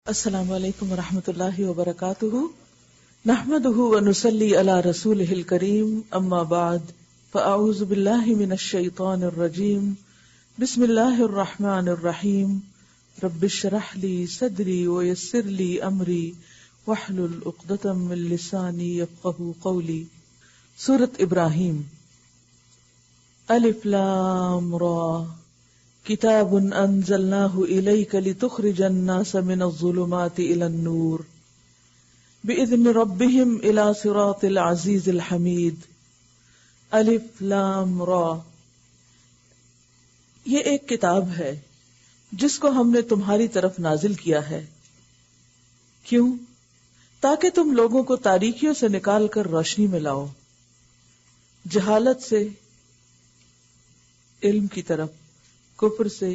السلام علیکم ورحمۃ اللہ وبرکاتہ نحمده ونصلی علی رسولہ الکریم اما بعد فاعوذ باللہ من الشیطان الرجیم بسم اللہ الرحمن الرحیم رب اشرح لی صدری ویسر لی امری واحلل عقدۃ من لسانی یفقهوا قولی۔ سورۃ ابراہیم۔ الف لام را کتاب انزلناہ الیک لتخرج الناس من الظلمات الی النور باذن ربہم الی صراط العزیز الحمید۔ الف لام را، یہ ایک کتاب ہے جس کو ہم نے تمہاری طرف نازل کیا ہے۔ کیوں؟ تاکہ تم لوگوں کو تاریکیوں سے نکال کر روشنی میں لاؤ، جہالت سے علم کی طرف، کفر سے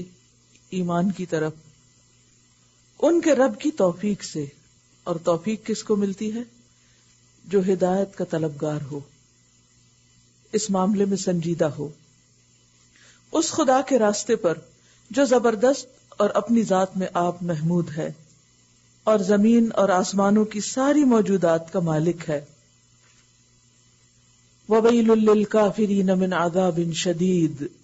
ایمان کی طرف، ان کے رب کی توفیق سے۔ اور توفیق کس کو ملتی ہے؟ جو ہدایت کا طلبگار ہو، اس معاملے میں سنجیدہ ہو، اس خدا کے راستے پر جو زبردست اور اپنی ذات میں آپ محمود ہے اور زمین اور آسمانوں کی ساری موجودات کا مالک ہے۔ وَوَيْلٌ لِّلْكَافِرِينَ مِنْ عَذَابٍ شَدِيدٍ،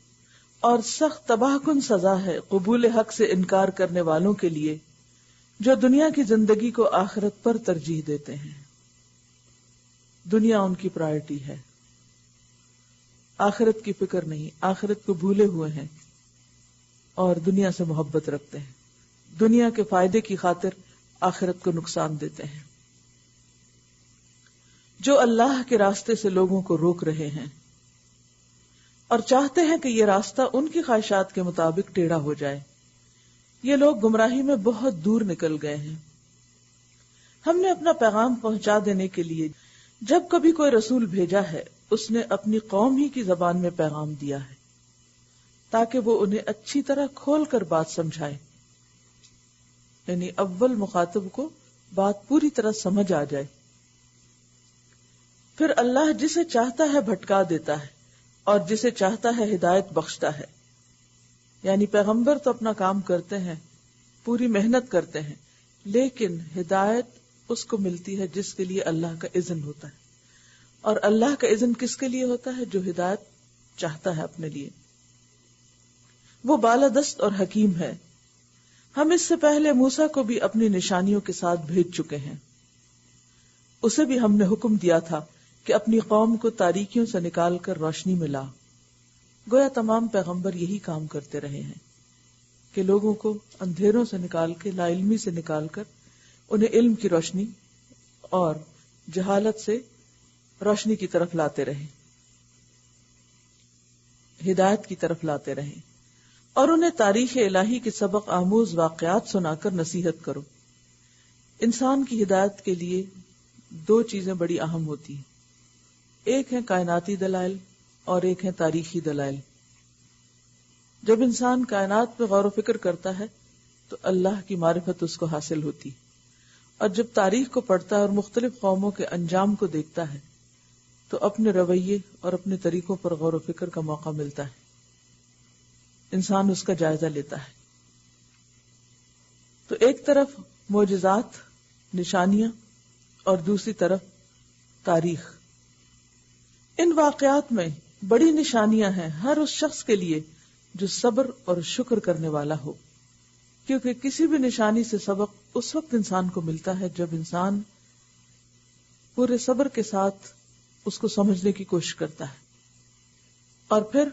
اور سخت تباہ کن سزا ہے قبول حق سے انکار کرنے والوں کے لیے جو دنیا کی زندگی کو آخرت پر ترجیح دیتے ہیں۔ دنیا ان کی پرائرٹی ہے، آخرت کی فکر نہیں، آخرت کو بھولے ہوئے ہیں اور دنیا سے محبت رکھتے ہیں، دنیا کے فائدے کی خاطر آخرت کو نقصان دیتے ہیں۔ جو اللہ کے راستے سے لوگوں کو روک رہے ہیں اور چاہتے ہیں کہ یہ راستہ ان کی خواہشات کے مطابق ٹیڑھا ہو جائے، یہ لوگ گمراہی میں بہت دور نکل گئے ہیں۔ ہم نے اپنا پیغام پہنچا دینے کے لیے جب کبھی کوئی رسول بھیجا ہے، اس نے اپنی قوم ہی کی زبان میں پیغام دیا ہے تاکہ وہ انہیں اچھی طرح کھول کر بات سمجھائے، یعنی اول مخاطب کو بات پوری طرح سمجھ آ جائے۔ پھر اللہ جسے چاہتا ہے بھٹکا دیتا ہے اور جسے چاہتا ہے ہدایت بخشتا ہے۔ یعنی پیغمبر تو اپنا کام کرتے ہیں، پوری محنت کرتے ہیں، لیکن ہدایت اس کو ملتی ہے جس کے لیے اللہ کا اذن ہوتا ہے، اور اللہ کا اذن کس کے لیے ہوتا ہے؟ جو ہدایت چاہتا ہے اپنے لیے۔ وہ بالادست اور حکیم ہے۔ ہم اس سے پہلے موسیٰ کو بھی اپنی نشانیوں کے ساتھ بھیج چکے ہیں۔ اسے بھی ہم نے حکم دیا تھا کہ اپنی قوم کو تاریکیوں سے نکال کر روشنی میں لا۔ گویا تمام پیغمبر یہی کام کرتے رہے ہیں کہ لوگوں کو اندھیروں سے نکال کے، لا علمی سے نکال کر انہیں علم کی روشنی اور جہالت سے روشنی کی طرف لاتے رہے، ہدایت کی طرف لاتے رہے، اور انہیں تاریخ الہی کے سبق آموز واقعات سنا کر نصیحت کرو۔ انسان کی ہدایت کے لیے دو چیزیں بڑی اہم ہوتی ہیں، ایک ہے کائناتی دلائل اور ایک ہے تاریخی دلائل۔ جب انسان کائنات پہ غور و فکر کرتا ہے تو اللہ کی معرفت اس کو حاصل ہوتی، اور جب تاریخ کو پڑھتا ہے اور مختلف قوموں کے انجام کو دیکھتا ہے تو اپنے رویے اور اپنے طریقوں پر غور و فکر کا موقع ملتا ہے، انسان اس کا جائزہ لیتا ہے۔ تو ایک طرف معجزات، نشانیاں، اور دوسری طرف تاریخ۔ ان واقعات میں بڑی نشانیاں ہیں ہر اس شخص کے لیے جو صبر اور شکر کرنے والا ہو، کیونکہ کسی بھی نشانی سے سبق اس وقت انسان کو ملتا ہے جب انسان پورے صبر کے ساتھ اس کو سمجھنے کی کوشش کرتا ہے۔ اور پھر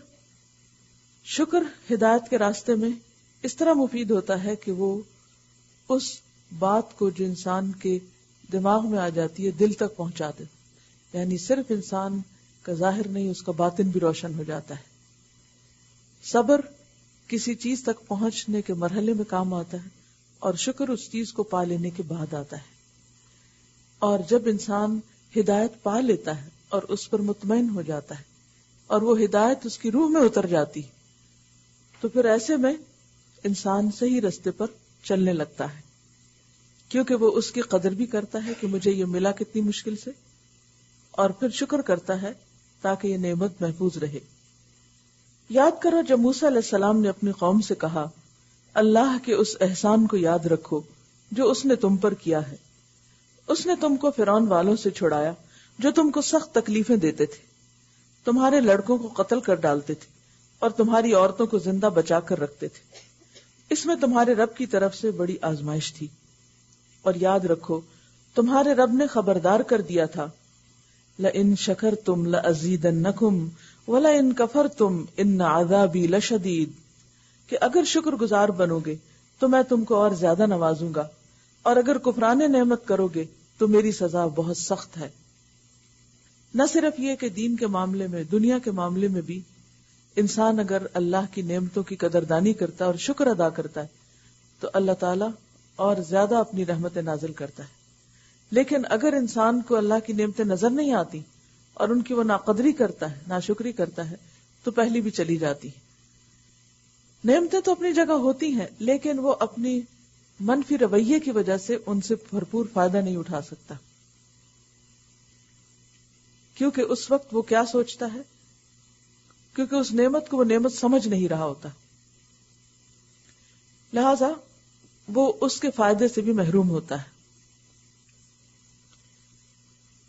شکر ہدایت کے راستے میں اس طرح مفید ہوتا ہے کہ وہ اس بات کو جو انسان کے دماغ میں آ جاتی ہے دل تک پہنچا دے، یعنی صرف انسان کا ظاہر نہیں، اس کا باطن بھی روشن ہو جاتا ہے۔ صبر کسی چیز تک پہنچنے کے مرحلے میں کام آتا ہے، اور شکر اس چیز کو پا لینے کے بعد آتا ہے۔ اور جب انسان ہدایت پا لیتا ہے اور اس پر مطمئن ہو جاتا ہے اور وہ ہدایت اس کی روح میں اتر جاتی، تو پھر ایسے میں انسان صحیح راستے پر چلنے لگتا ہے، کیونکہ وہ اس کی قدر بھی کرتا ہے کہ مجھے یہ ملا کتنی مشکل سے، اور پھر شکر کرتا ہے تاکہ یہ نعمت محفوظ رہے۔ یاد کرو جب موسیٰ علیہ السلام نے اپنی قوم سے کہا، اللہ کے اس احسان کو یاد رکھو جو اس نے تم پر کیا ہے۔ اس نے تم کو فرعون والوں سے چھڑایا جو تم کو سخت تکلیفیں دیتے تھے، تمہارے لڑکوں کو قتل کر ڈالتے تھے اور تمہاری عورتوں کو زندہ بچا کر رکھتے تھے۔ اس میں تمہارے رب کی طرف سے بڑی آزمائش تھی، اور یاد رکھو تمہارے رب نے خبردار کر دیا تھا، لَإِن شَكَرْتُمْ لَأَزِيدَنَّكُمْ وَلَإِن كَفَرْتُمْ إِنَّ عَذَابِي لَشَدِيدٌ، کہ اگر شکر گزار بنو گے تو میں تم کو اور زیادہ نوازوں گا، اور اگر کفران نعمت کرو گے تو میری سزا بہت سخت ہے۔ نہ صرف یہ کہ دین کے معاملے میں، دنیا کے معاملے میں بھی انسان اگر اللہ کی نعمتوں کی قدردانی کرتا ہے اور شکر ادا کرتا ہے تو اللہ تعالیٰ اور زیادہ اپنی رحمتیں نازل کرتا ہے۔ لیکن اگر انسان کو اللہ کی نعمتیں نظر نہیں آتی اور ان کی وہ ناقدری کرتا ہے، ناشکری کرتا ہے، تو پہلی بھی چلی جاتی ہے۔ نعمتیں تو اپنی جگہ ہوتی ہیں، لیکن وہ اپنی منفی رویے کی وجہ سے ان سے بھرپور فائدہ نہیں اٹھا سکتا، کیونکہ اس وقت وہ کیا سوچتا ہے، کیونکہ اس نعمت کو وہ نعمت سمجھ نہیں رہا ہوتا، لہذا وہ اس کے فائدے سے بھی محروم ہوتا ہے۔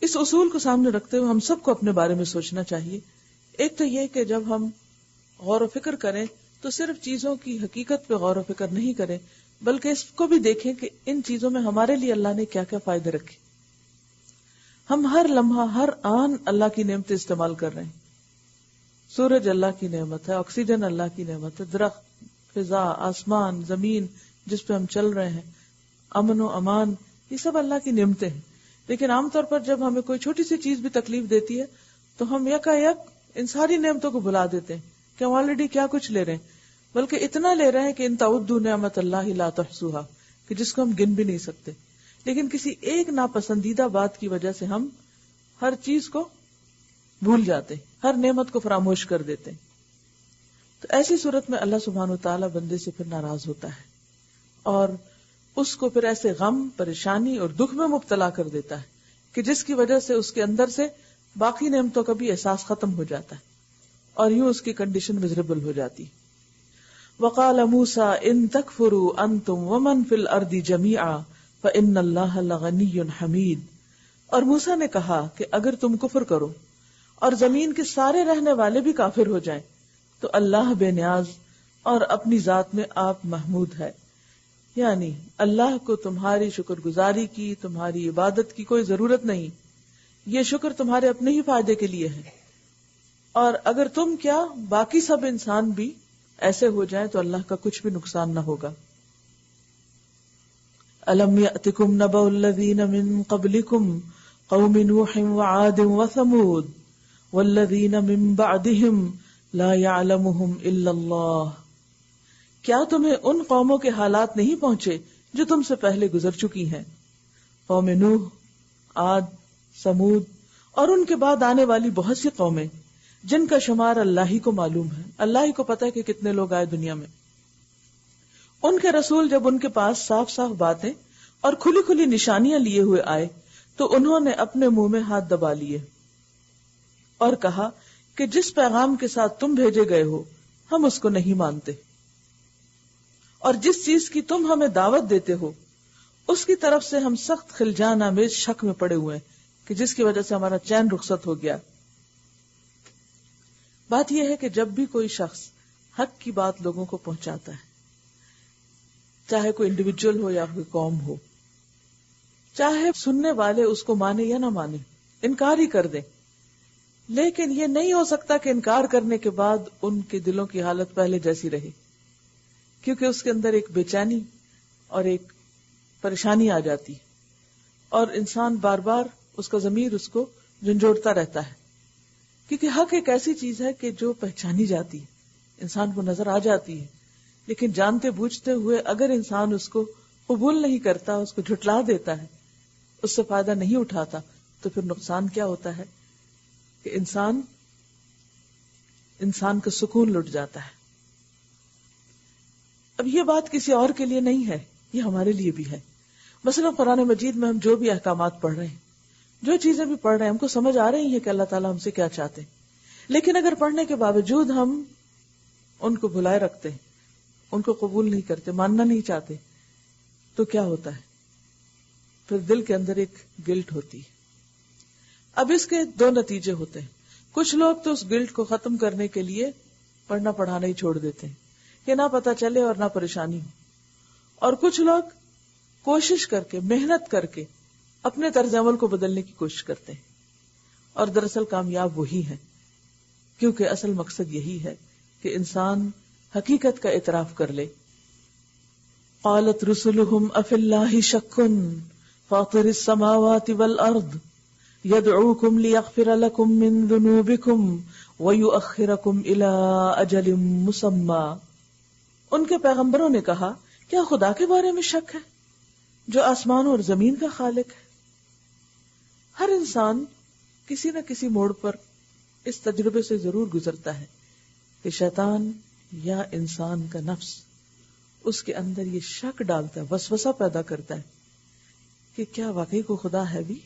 اس اصول کو سامنے رکھتے ہوئے ہم سب کو اپنے بارے میں سوچنا چاہیے۔ ایک تو یہ کہ جب ہم غور و فکر کریں تو صرف چیزوں کی حقیقت پہ غور و فکر نہیں کریں، بلکہ اس کو بھی دیکھیں کہ ان چیزوں میں ہمارے لیے اللہ نے کیا کیا فائدے رکھے۔ ہم ہر لمحہ، ہر آن اللہ کی نعمتیں استعمال کر رہے ہیں۔ سورج اللہ کی نعمت ہے، آکسیجن اللہ کی نعمت ہے، درخت، فضا، آسمان، زمین جس پہ ہم چل رہے ہیں، امن و امان، یہ سب اللہ کی نعمتیں ہیں۔ لیکن عام طور پر جب ہمیں کوئی چھوٹی سی چیز بھی تکلیف دیتی ہے تو ہم یکا یک ان ساری نعمتوں کو بھلا دیتے ہیں کہ ہم آلریڈی کیا کچھ لے رہے ہیں، بلکہ اتنا لے رہے ہیں کہ ان تعدوا نعمت اللہ لا تحصوها، کہ جس کو ہم گن بھی نہیں سکتے۔ لیکن کسی ایک ناپسندیدہ بات کی وجہ سے ہم ہر چیز کو بھول جاتے ہیں، ہر نعمت کو فراموش کر دیتے ہیں۔ تو ایسی صورت میں اللہ سبحانہ وتعالی بندے سے پھر ناراض ہوتا ہے اور اس کو پھر ایسے غم، پریشانی اور دکھ میں مبتلا کر دیتا ہے کہ جس کی وجہ سے اس کے اندر سے باقی نعمتوں کا بھی احساس ختم ہو جاتا ہے اور یوں اس کی کنڈیشن مزریبل ہو جاتی۔ وَقَالَ مُوسَىٰ إِن تَكْفُرُوا أَنتُمْ وَمَنْ فِي الْأَرْضِ جَمِيعًا فَإِنَّ اللَّهَ لَغَنِيٌّ حَمِيدٌ، اور موسیٰ نے کہا کہ اگر تم کفر کرو اور زمین کے سارے رہنے والے بھی کافر ہو جائیں تو اللہ بے نیاز اور اپنی ذات میں آپ محمود ہے، یعنی اللہ کو تمہاری شکر گزاری کی، تمہاری عبادت کی کوئی ضرورت نہیں، یہ شکر تمہارے اپنے ہی فائدے کے لیے ہے، اور اگر تم کیا باقی سب انسان بھی ایسے ہو جائیں تو اللہ کا کچھ بھی نقصان نہ ہوگا۔ أَلَمْ يَأْتِكُمْ نَبَأُ الَّذِينَ مِن قَبْلِكُمْ قَوْمِ نُوحٍ وَعَادٍ وَثَمُودَ وَالَّذِينَ مِن بَعْدِهِمْ لَا يَعْلَمُهُمْ إِلَّا اللَّهُ، کیا تمہیں ان قوموں کے حالات نہیں پہنچے جو تم سے پہلے گزر چکی ہیں، قوم نوح، عاد، سمود اور ان کے بعد آنے والی بہت سی قومیں جن کا شمار اللہ ہی کو معلوم ہے، اللہ ہی کو پتہ ہے کہ کتنے لوگ آئے دنیا میں۔ ان کے رسول جب ان کے پاس صاف صاف باتیں اور کھلی کھلی نشانیاں لیے ہوئے آئے تو انہوں نے اپنے منہ میں ہاتھ دبا لیے اور کہا کہ جس پیغام کے ساتھ تم بھیجے گئے ہو ہم اس کو نہیں مانتے، اور جس چیز کی تم ہمیں دعوت دیتے ہو اس کی طرف سے ہم سخت خلجان آمیز شک میں پڑے ہوئے ہیں کہ جس کی وجہ سے ہمارا چین رخصت ہو گیا۔ بات یہ ہے کہ جب بھی کوئی شخص حق کی بات لوگوں کو پہنچاتا ہے، چاہے کوئی انڈیویجول ہو یا کوئی قوم ہو، چاہے سننے والے اس کو مانے یا نہ مانے، انکار ہی کر دیں، لیکن یہ نہیں ہو سکتا کہ انکار کرنے کے بعد ان کے دلوں کی حالت پہلے جیسی رہے، کیونکہ اس کے اندر ایک بے چینی اور ایک پریشانی آ جاتی اور انسان بار بار اس کا ضمیر اس کو جھنجھوڑتا رہتا ہے، کیونکہ حق ایک ایسی چیز ہے کہ جو پہچانی جاتی ہے، انسان کو نظر آ جاتی ہے، لیکن جانتے بوجھتے ہوئے اگر انسان اس کو قبول نہیں کرتا، اس کو جھٹلا دیتا ہے، اس سے فائدہ نہیں اٹھاتا، تو پھر نقصان کیا ہوتا ہے کہ انسان کا سکون لٹ جاتا ہے۔ اب یہ بات کسی اور کے لیے نہیں ہے، یہ ہمارے لیے بھی ہے۔ مثلا قرآن مجید میں ہم جو بھی احکامات پڑھ رہے ہیں، جو چیزیں بھی پڑھ رہے ہیں، ہم کو سمجھ آ رہی ہے کہ اللہ تعالیٰ ہم سے کیا چاہتے ہیں، لیکن اگر پڑھنے کے باوجود ہم ان کو بھلائے رکھتے ہیں، ان کو قبول نہیں کرتے، ماننا نہیں چاہتے، تو کیا ہوتا ہے پھر دل کے اندر ایک گلٹ ہوتی ہے. اب اس کے دو نتیجے ہوتے ہیں. کچھ لوگ تو اس گلٹ کو ختم کرنے کے لیے پڑھنا پڑھانا ہی چھوڑ دیتے ہیں کہ نہ پتہ چلے اور نہ پریشانی ہو، اور کچھ لوگ کوشش کر کے محنت کر کے اپنے طرز عمل کو بدلنے کی کوشش کرتے ہیں، اور دراصل کامیاب وہی ہے، کیونکہ اصل مقصد یہی ہے کہ انسان حقیقت کا اعتراف کر لے. قالت رسلهم افی اللہ شک فاطر السماوات والارض يدعوكم ليغفر لكم من ذنوبكم ويؤخركم الى اجل مسمى. ان کے پیغمبروں نے کہا کیا خدا کے بارے میں شک ہے جو آسمان اور زمین کا خالق ہے؟ ہر انسان کسی نہ کسی موڑ پر اس تجربے سے ضرور گزرتا ہے کہ شیطان یا انسان کا نفس اس کے اندر یہ شک ڈالتا ہے، وسوسہ پیدا کرتا ہے کہ کیا واقعی کو خدا ہے بھی،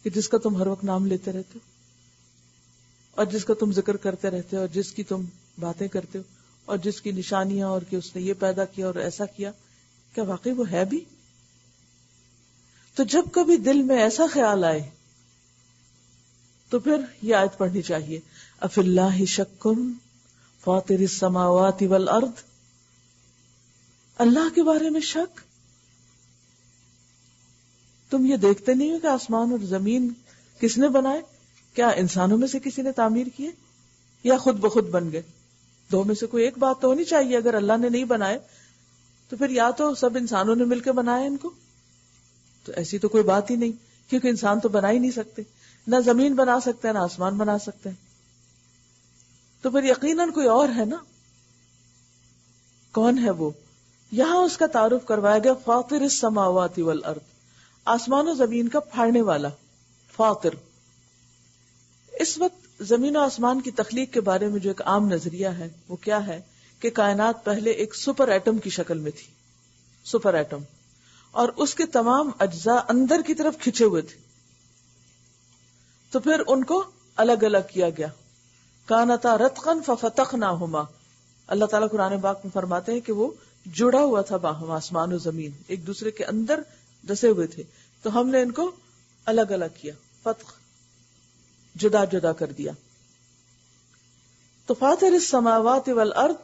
کہ جس کا تم ہر وقت نام لیتے رہتے ہو اور جس کا تم ذکر کرتے رہتے ہو اور جس کی تم باتیں کرتے ہو اور جس کی نشانیاں اور کہ اس نے یہ پیدا کیا اور ایسا کیا، کیا واقعی وہ ہے بھی؟ تو جب کبھی دل میں ایسا خیال آئے تو پھر یہ آیت پڑھنی چاہیے، افی اللہ شک فاطر السماوات والارض. اللہ کے بارے میں شک؟ تم یہ دیکھتے نہیں ہو کہ آسمان اور زمین کس نے بنائے؟ کیا انسانوں میں سے کسی نے تعمیر کیے یا خود بخود بن گئے؟ دو میں سے کوئی ایک بات تو ہونی چاہیے. اگر اللہ نے نہیں بنائے تو پھر یا تو سب انسانوں نے مل کے بنایا ان کو، تو ایسی تو کوئی بات ہی نہیں، کیونکہ انسان تو بنا ہی نہیں سکتے، نہ زمین بنا سکتے ہیں نہ آسمان بنا سکتے ہیں. تو پھر یقیناً کوئی اور ہے نا. کون ہے وہ؟ یہاں اس کا تعارف کروایا گیا، فاطر السماوات والارض، آسمان و زمین کا پھاڑنے والا، فاطر. اس وقت زمین و آسمان کی تخلیق کے بارے میں جو ایک عام نظریہ ہے وہ کیا ہے کہ کائنات پہلے ایک سپر ایٹم کی شکل میں تھی، سپر ایٹم، اور اس کے تمام اجزاء اندر کی طرف کھچے ہوئے تھے. تو پھر ان کو الگ الگ کیا گیا. کانتا رتقا ففتقناہما، اللہ تعالیٰ قرآن پاک میں فرماتے ہیں کہ وہ جڑا ہوا تھا باہم، آسمان و زمین ایک دوسرے کے اندر دسے ہوئے تھے، تو ہم نے ان کو الگ الگ کیا، فتق، جدا جدا کر دیا. تو فاطر السماوات والارض،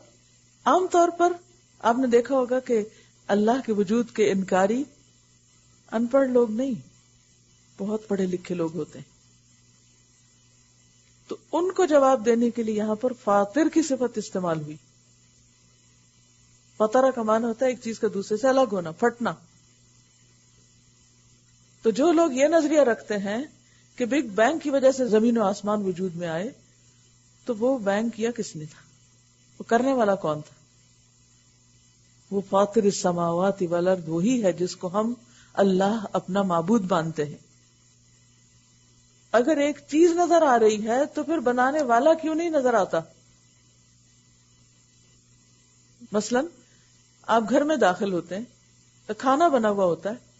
عام طور پر آپ نے دیکھا ہوگا کہ اللہ کے وجود کے انکاری ان پڑھ لوگ نہیں، بہت پڑھے لکھے لوگ ہوتے ہیں. تو ان کو جواب دینے کے لیے یہاں پر فاطر کی صفت استعمال ہوئی. فطرہ کا معنی ہوتا ہے ایک چیز کا دوسرے سے الگ ہونا، پھٹنا. تو جو لوگ یہ نظریہ رکھتے ہیں کہ بگ بینگ کی وجہ سے زمین و آسمان وجود میں آئے، تو وہ بینگ کیا کس نے تھا؟ وہ کرنے والا کون تھا؟ وہ فاطر السماوات والارض وہی ہے جس کو ہم اللہ اپنا معبود مانتے ہیں. اگر ایک چیز نظر آ رہی ہے تو پھر بنانے والا کیوں نہیں نظر آتا؟ مثلا آپ گھر میں داخل ہوتے ہیں تو کھانا بنا ہوا ہوتا ہے،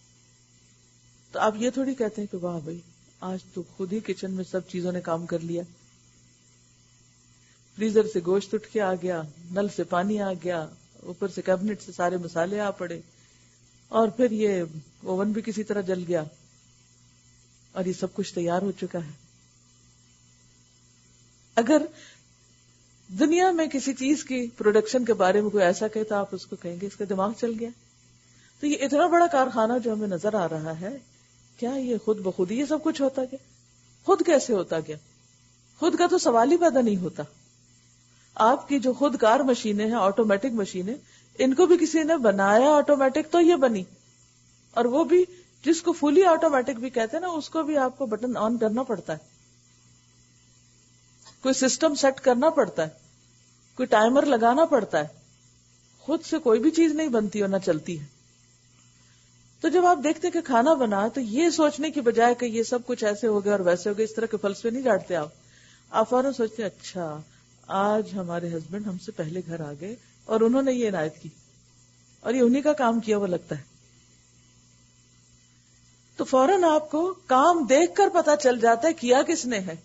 تو آپ یہ تھوڑی کہتے ہیں کہ واہ بھائی آج تو خود ہی کچن میں سب چیزوں نے کام کر لیا، فریزر سے گوشت اٹھ کے آ گیا، نل سے پانی آ گیا، اوپر سے کیبنٹ سے سارے مسالے آ پڑے، اور پھر یہ اوون بھی کسی طرح جل گیا، اور یہ سب کچھ تیار ہو چکا ہے. اگر دنیا میں کسی چیز کی پروڈکشن کے بارے میں کوئی ایسا کہے تو آپ اس کو کہیں گے اس کا دماغ چل گیا. تو یہ اتنا بڑا کارخانہ جو ہمیں نظر آ رہا ہے، کیا یہ خود بخود ہی یہ سب کچھ ہوتا گیا؟ خود کیسے ہوتا گیا؟ خود کا تو سوال ہی پیدا نہیں ہوتا. آپ کی جو خود کار مشینیں ہیں، آٹومیٹک مشینیں، ان کو بھی کسی نے بنایا آٹومیٹک تو یہ بنی، اور وہ بھی جس کو فلی آٹومیٹک بھی کہتے ہیں نا، اس کو بھی آپ کو بٹن آن کرنا پڑتا ہے، کوئی سسٹم سیٹ کرنا پڑتا ہے، کوئی ٹائمر لگانا پڑتا ہے. خود سے کوئی بھی چیز نہیں بنتی اور نہ چلتی ہے. تو جب آپ دیکھتے کہ کھانا بنا، تو یہ سوچنے کی بجائے کہ یہ سب کچھ ایسے ہو گیا اور ویسے ہو گیا، اس طرح کے فلسفے نہیں جاڑتے آپ فوراً سوچتے ہیں اچھا آج ہمارے ہسبینڈ ہم سے پہلے گھر آ گئے اور انہوں نے یہ عنایت کی اور یہ انہی کا کام کیا وہ لگتا ہے. تو فوراً آپ کو کام دیکھ کر پتا چل جاتا ہے کیا کس نے ہے.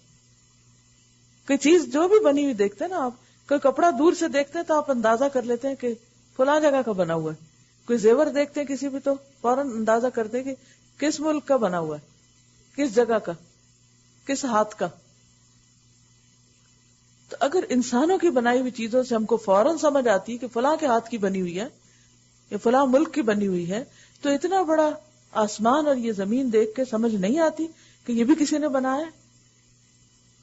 کوئی چیز جو بھی بنی ہوئی دیکھتے ہیں نا آپ، کوئی کپڑا دور سے دیکھتے ہیں تو آپ اندازہ کر لیتے ہیں کہ فلاں جگہ کا بنا ہوا ہے. کوئی زیور دیکھتے ہیں کسی بھی تو فوراً اندازہ کرتے ہیں کہ کس ملک کا بنا ہوا ہے، کس جگہ کا، کس ہاتھ کا. تو اگر انسانوں کی بنائی ہوئی چیزوں سے ہم کو فوراً سمجھ آتی ہے کہ فلاں کے ہاتھ کی بنی ہوئی ہے یا فلاں ملک کی بنی ہوئی ہے، تو اتنا بڑا آسمان اور یہ زمین دیکھ کے سمجھ نہیں آتی کہ یہ بھی کسی نے بنایا ہے.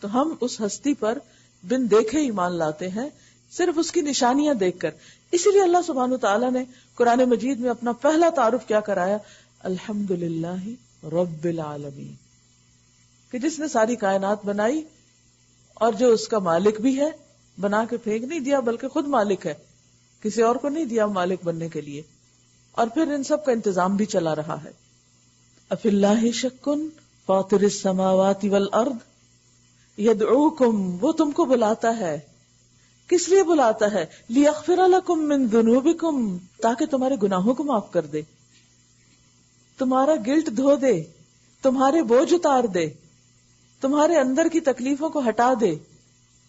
تو ہم اس ہستی پر بن دیکھے ایمان لاتے ہیں، صرف اس کی نشانیاں دیکھ کر. اسی لیے اللہ سبحانہ وتعالیٰ نے قرآن مجید میں اپنا پہلا تعارف کیا کرایا؟ الحمدللہ رب العالمین، کہ جس نے ساری کائنات بنائی اور جو اس کا مالک بھی ہے. بنا کے پھینک نہیں دیا بلکہ خود مالک ہے، کسی اور کو نہیں دیا مالک بننے کے لیے. اور پھر ان سب کا انتظام بھی چلا رہا ہے. افی اللہ شک فاطر السماوات والارض یدعوکم، وہ تم کو بلاتا ہے. کس لیے بلاتا ہے؟ لیغفر لکم من ذنوبکم، تاکہ تمہارے گناہوں کو معاف کر دے، تمہارا گلٹ دھو دے، تمہارے بوجھ اتار دے، تمہارے اندر کی تکلیفوں کو ہٹا دے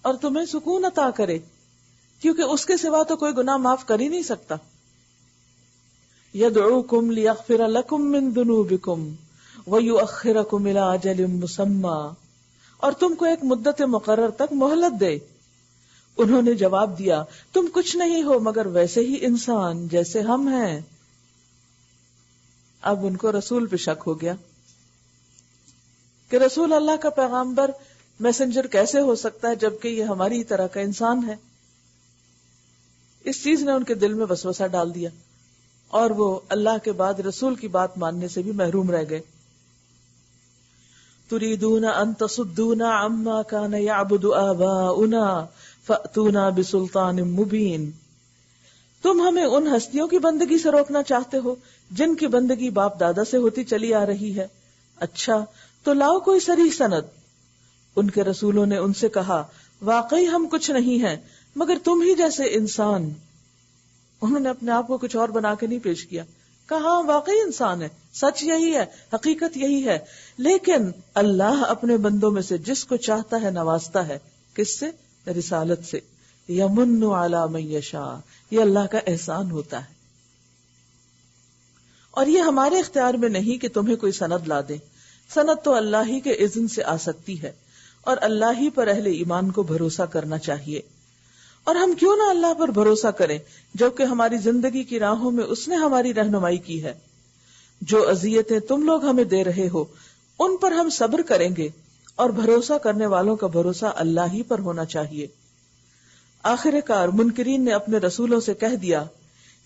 اور تمہیں سکون عطا کرے، کیونکہ اس کے سوا تو کوئی گناہ معاف کر ہی نہیں سکتا. یدعوکم لیغفر لکم من ذنوبکم ویؤخرکم الی اجل مسمی، اور تم کو ایک مدت مقرر تک مہلت دے. انہوں نے جواب دیا تم کچھ نہیں ہو مگر ویسے ہی انسان جیسے ہم ہیں. اب ان کو رسول پہ شک ہو گیا کہ رسول اللہ کا پیغامبر میسنجر کیسے ہو سکتا ہے جبکہ یہ ہماری طرح کا انسان ہے. اس چیز نے ان کے دل میں وسوسہ ڈال دیا اور وہ اللہ کے بعد رسول کی بات ماننے سے بھی محروم رہ گئے. تريدون ان تصدونا عما كان يعبد آباؤنا فأتونا بسلطان مبين، تم ہمیں ان ہستیوں کی بندگی سے روکنا چاہتے ہو جن کی بندگی باپ دادا سے ہوتی چلی آ رہی ہے. اچھا تو لاؤ کوئی صریح سند. ان کے رسولوں نے ان سے کہا واقعی ہم کچھ نہیں ہیں مگر تم ہی جیسے انسان. انہوں نے اپنے آپ کو کچھ اور بنا کے نہیں پیش کیا، کہا واقعی انسان ہے، سچ یہی ہے، حقیقت یہی ہے. لیکن اللہ اپنے بندوں میں سے جس کو چاہتا ہے نوازتا ہے. کس سے؟ رسالت سے. یمن علی من یشاء، یہ اللہ کا احسان ہوتا ہے. اور یہ ہمارے اختیار میں نہیں کہ تمہیں کوئی سند لا دے. سند تو اللہ ہی کے اذن سے آ سکتی ہے اور اللہ ہی پر اہل ایمان کو بھروسہ کرنا چاہیے. اور ہم کیوں نہ اللہ پر بھروسہ کریں جبکہ ہماری زندگی کی راہوں میں اس نے ہماری رہنمائی کی ہے. جو اذیتیں تم لوگ ہمیں دے رہے ہو ان پر ہم صبر کریں گے اور بھروسہ کرنے والوں کا بھروسہ اللہ ہی پر ہونا چاہیے. آخر کار منکرین نے اپنے رسولوں سے کہہ دیا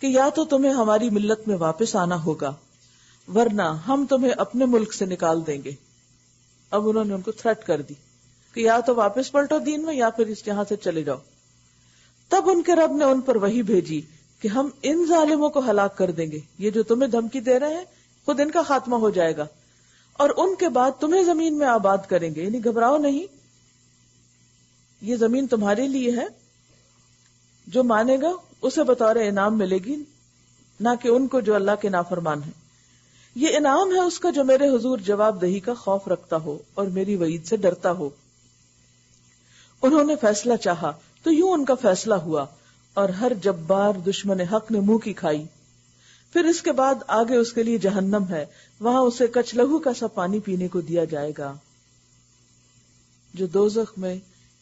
کہ یا تو تمہیں ہماری ملت میں واپس آنا ہوگا ورنہ ہم تمہیں اپنے ملک سے نکال دیں گے. اب انہوں نے ان کو تھریٹ کر دی کہ یا تو واپس پلٹو دین میں یا پھر اس یہاں سے چلے جاؤ. تب ان کے رب نے ان پر وحی بھیجی کہ ہم ان ظالموں کو ہلاک کر دیں گے، یہ جو تمہیں دھمکی دے رہے ہیں خود ان کا خاتمہ ہو جائے گا اور ان کے بعد تمہیں زمین میں آباد کریں گے. یعنی گھبراؤ نہیں، یہ زمین تمہارے لیے ہے، جو مانے گا اسے بطور انعام ملے گی، نہ کہ ان کو جو اللہ کے نافرمان ہیں. یہ انعام ہے اس کا جو میرے حضور جواب دہی کا خوف رکھتا ہو اور میری وعید سے ڈرتا ہو. انہوں نے فیصلہ چاہا تو یوں ان کا فیصلہ ہوا اور ہر جبار دشمن حق نے منہ کی کھائی. پھر اس کے بعد آگے اس کے لیے جہنم ہے، وہاں اسے کچ لہو کا سا پانی پینے کو دیا جائے گا جو دوزخ میں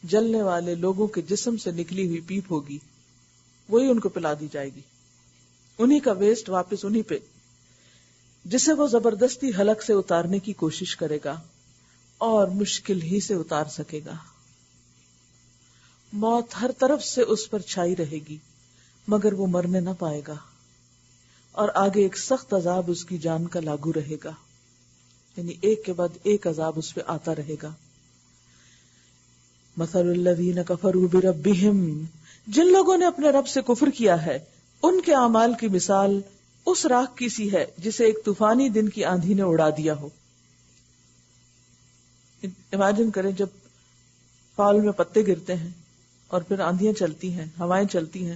جلنے والے لوگوں کے جسم سے نکلی ہوئی پیپ ہوگی، وہی ان کو پلا دی جائے گی. انہی کا ویسٹ واپس انہی پہ، جسے وہ زبردستی حلق سے اتارنے کی کوشش کرے گا اور مشکل ہی سے اتار سکے گا. موت ہر طرف سے اس پر چھائی رہے گی مگر وہ مرنے نہ پائے گا اور آگے ایک سخت عذاب اس کی جان کا لاگو رہے گا. یعنی ایک کے بعد ایک عذاب اس پہ آتا رہے گا. مثل الذین کفروا بربہم، جن لوگوں نے اپنے رب سے کفر کیا ہے ان کے اعمال کی مثال اس راکھ کی سی ہے جسے ایک طوفانی دن کی آندھی نے اڑا دیا ہو. امیجن کریں جب فال میں پتے گرتے ہیں اور پھر آندھیاں چلتی ہیں، ہوائیں چلتی ہیں،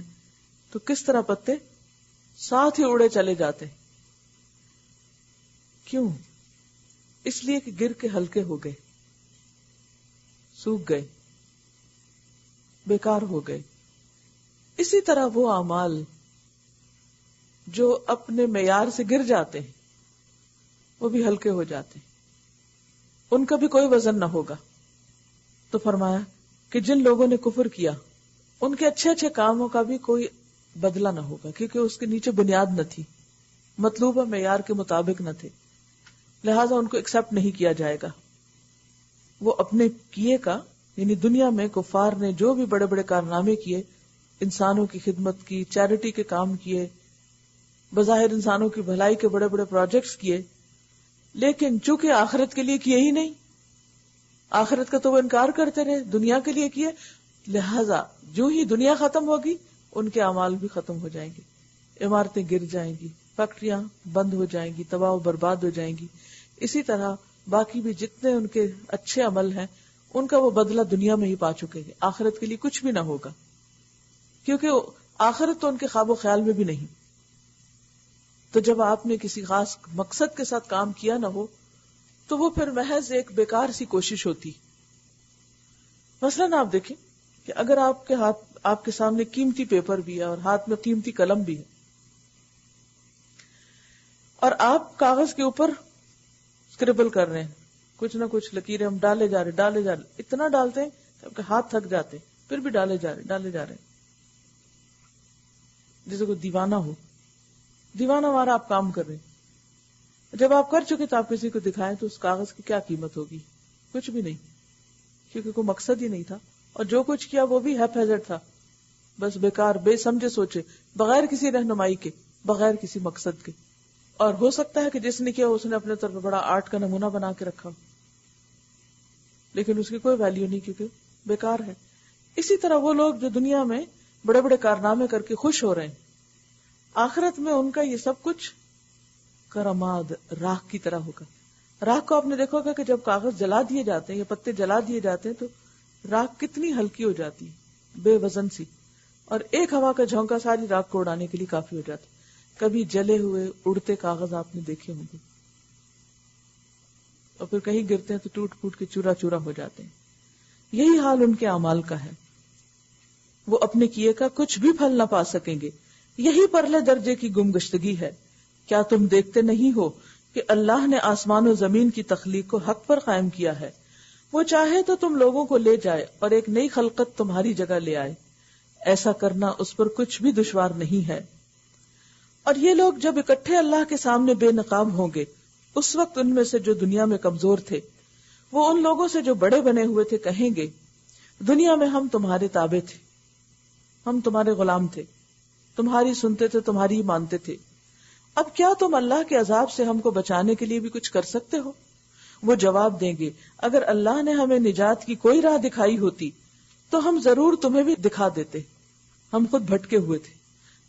تو کس طرح پتے ساتھ ہی اڑے چلے جاتے. کیوں؟ اس لیے کہ گر کے ہلکے ہو گئے، سوکھ گئے، بیکار ہو گئے. اسی طرح وہ اعمال جو اپنے معیار سے گر جاتے ہیں وہ بھی ہلکے ہو جاتے، ان کا بھی کوئی وزن نہ ہوگا. تو فرمایا کہ جن لوگوں نے کفر کیا ان کے اچھے اچھے کاموں کا بھی کوئی بدلہ نہ ہوگا، کیونکہ اس کے نیچے بنیاد نہ تھی، مطلوبہ معیار کے مطابق نہ تھے، لہذا ان کو ایکسپٹ نہیں کیا جائے گا. وہ اپنے کیے کا، یعنی دنیا میں کفار نے جو بھی بڑے بڑے کارنامے کیے، انسانوں کی خدمت کی، چیریٹی کے کام کیے، بظاہر انسانوں کی بھلائی کے بڑے بڑے پروجیکٹس کیے، لیکن چونکہ آخرت کے لیے کیے ہی نہیں، آخرت کا تو وہ انکار کرتے رہے، دنیا کے لیے کیے، لہذا جو ہی دنیا ختم ہوگی ان کے اعمال بھی ختم ہو جائیں گے، عمارتیں گر جائیں گی، فیکٹریاں بند ہو جائیں گی، تباہ و برباد ہو جائیں گی. اسی طرح باقی بھی جتنے ان کے اچھے عمل ہیں ان کا وہ بدلہ دنیا میں ہی پا چکے ہیں، آخرت کے لیے کچھ بھی نہ ہوگا، کیونکہ آخرت تو ان کے خواب و خیال میں بھی نہیں. تو جب آپ نے کسی خاص مقصد کے ساتھ کام کیا نہ ہو تو وہ پھر محض ایک بیکار سی کوشش ہوتی. مثلاً آپ دیکھیں کہ اگر آپ کے سامنے قیمتی پیپر بھی ہے اور ہاتھ میں قیمتی قلم بھی ہے، اور آپ کاغذ کے اوپر اسکریبل کر رہے ہیں، کچھ نہ کچھ لکیریں ہم ڈالے جا رہے، اتنا ڈالتے ہیں کہ آپ کے ہاتھ تھک جاتے، پھر بھی ڈالے جا رہے، جیسے کوئی دیوانہ ہمارا آپ کام کر رہے ہیں. جب آپ کر چکے تو آپ کسی کو دکھائیں تو اس کاغذ کی کیا قیمت ہوگی؟ کچھ بھی نہیں، کیونکہ کوئی مقصد ہی نہیں تھا، اور جو کچھ کیا وہ بھی ہیپ ہیزرڈ تھا، بس بیکار بے سمجھے سوچے، بغیر کسی رہنمائی کے، بغیر کسی مقصد کے. اور ہو سکتا ہے کہ جس نے کیا اس نے اپنے طرف بڑا آرٹ کا نمونہ بنا کے رکھا، لیکن اس کی کوئی ویلیو نہیں کیونکہ بیکار ہے. اسی طرح وہ لوگ جو دنیا میں بڑے بڑے کارنامے کر کے خوش ہو رہے ہیں، آخرت میں ان کا یہ سب کچھ کرماد، راکھ کی طرح ہوگا. راکھ کو آپ نے دیکھا ہوگا کہ جب کاغذ جلا دیے جاتے ہیں یا پتے جلا دیے جاتے ہیں تو راکھ کتنی ہلکی ہو جاتی ہے، بے وزن سی، اور ایک ہوا کا جھونکا ساری راکھ کو اڑانے کے لیے کافی ہو جاتا. کبھی جلے ہوئے اڑتے کاغذ آپ نے دیکھے ہوں گے، اور پھر کہیں گرتے ہیں تو ٹوٹ پھوٹ کے چورا چورا ہو جاتے ہیں. یہی حال ان کے اعمال کا ہے، وہ اپنے کیے کا کچھ بھی پھل نہ پا سکیں گے. یہی پرلے درجے کی گمگشتگی ہے. کیا تم دیکھتے نہیں ہو کہ اللہ نے آسمان و زمین کی تخلیق کو حق پر قائم کیا ہے؟ وہ چاہے تو تم لوگوں کو لے جائے اور ایک نئی خلقت تمہاری جگہ لے آئے. ایسا کرنا اس پر کچھ بھی دشوار نہیں ہے. اور یہ لوگ جب اکٹھے اللہ کے سامنے بے نقاب ہوں گے، اس وقت ان میں سے جو دنیا میں کمزور تھے وہ ان لوگوں سے جو بڑے بنے ہوئے تھے کہیں گے، دنیا میں ہم تمہارے تابع تھے، ہم تمہارے غلام تھے، تمہاری سنتے تھے، تمہاری مانتے تھے. اب کیا تم اللہ کے عذاب سے ہم کو بچانے کے لیے بھی کچھ کر سکتے ہو؟ وہ جواب دیں گے، اگر اللہ نے ہمیں نجات کی کوئی راہ دکھائی ہوتی تو ہم ضرور تمہیں بھی دکھا دیتے، ہم خود بھٹکے ہوئے تھے.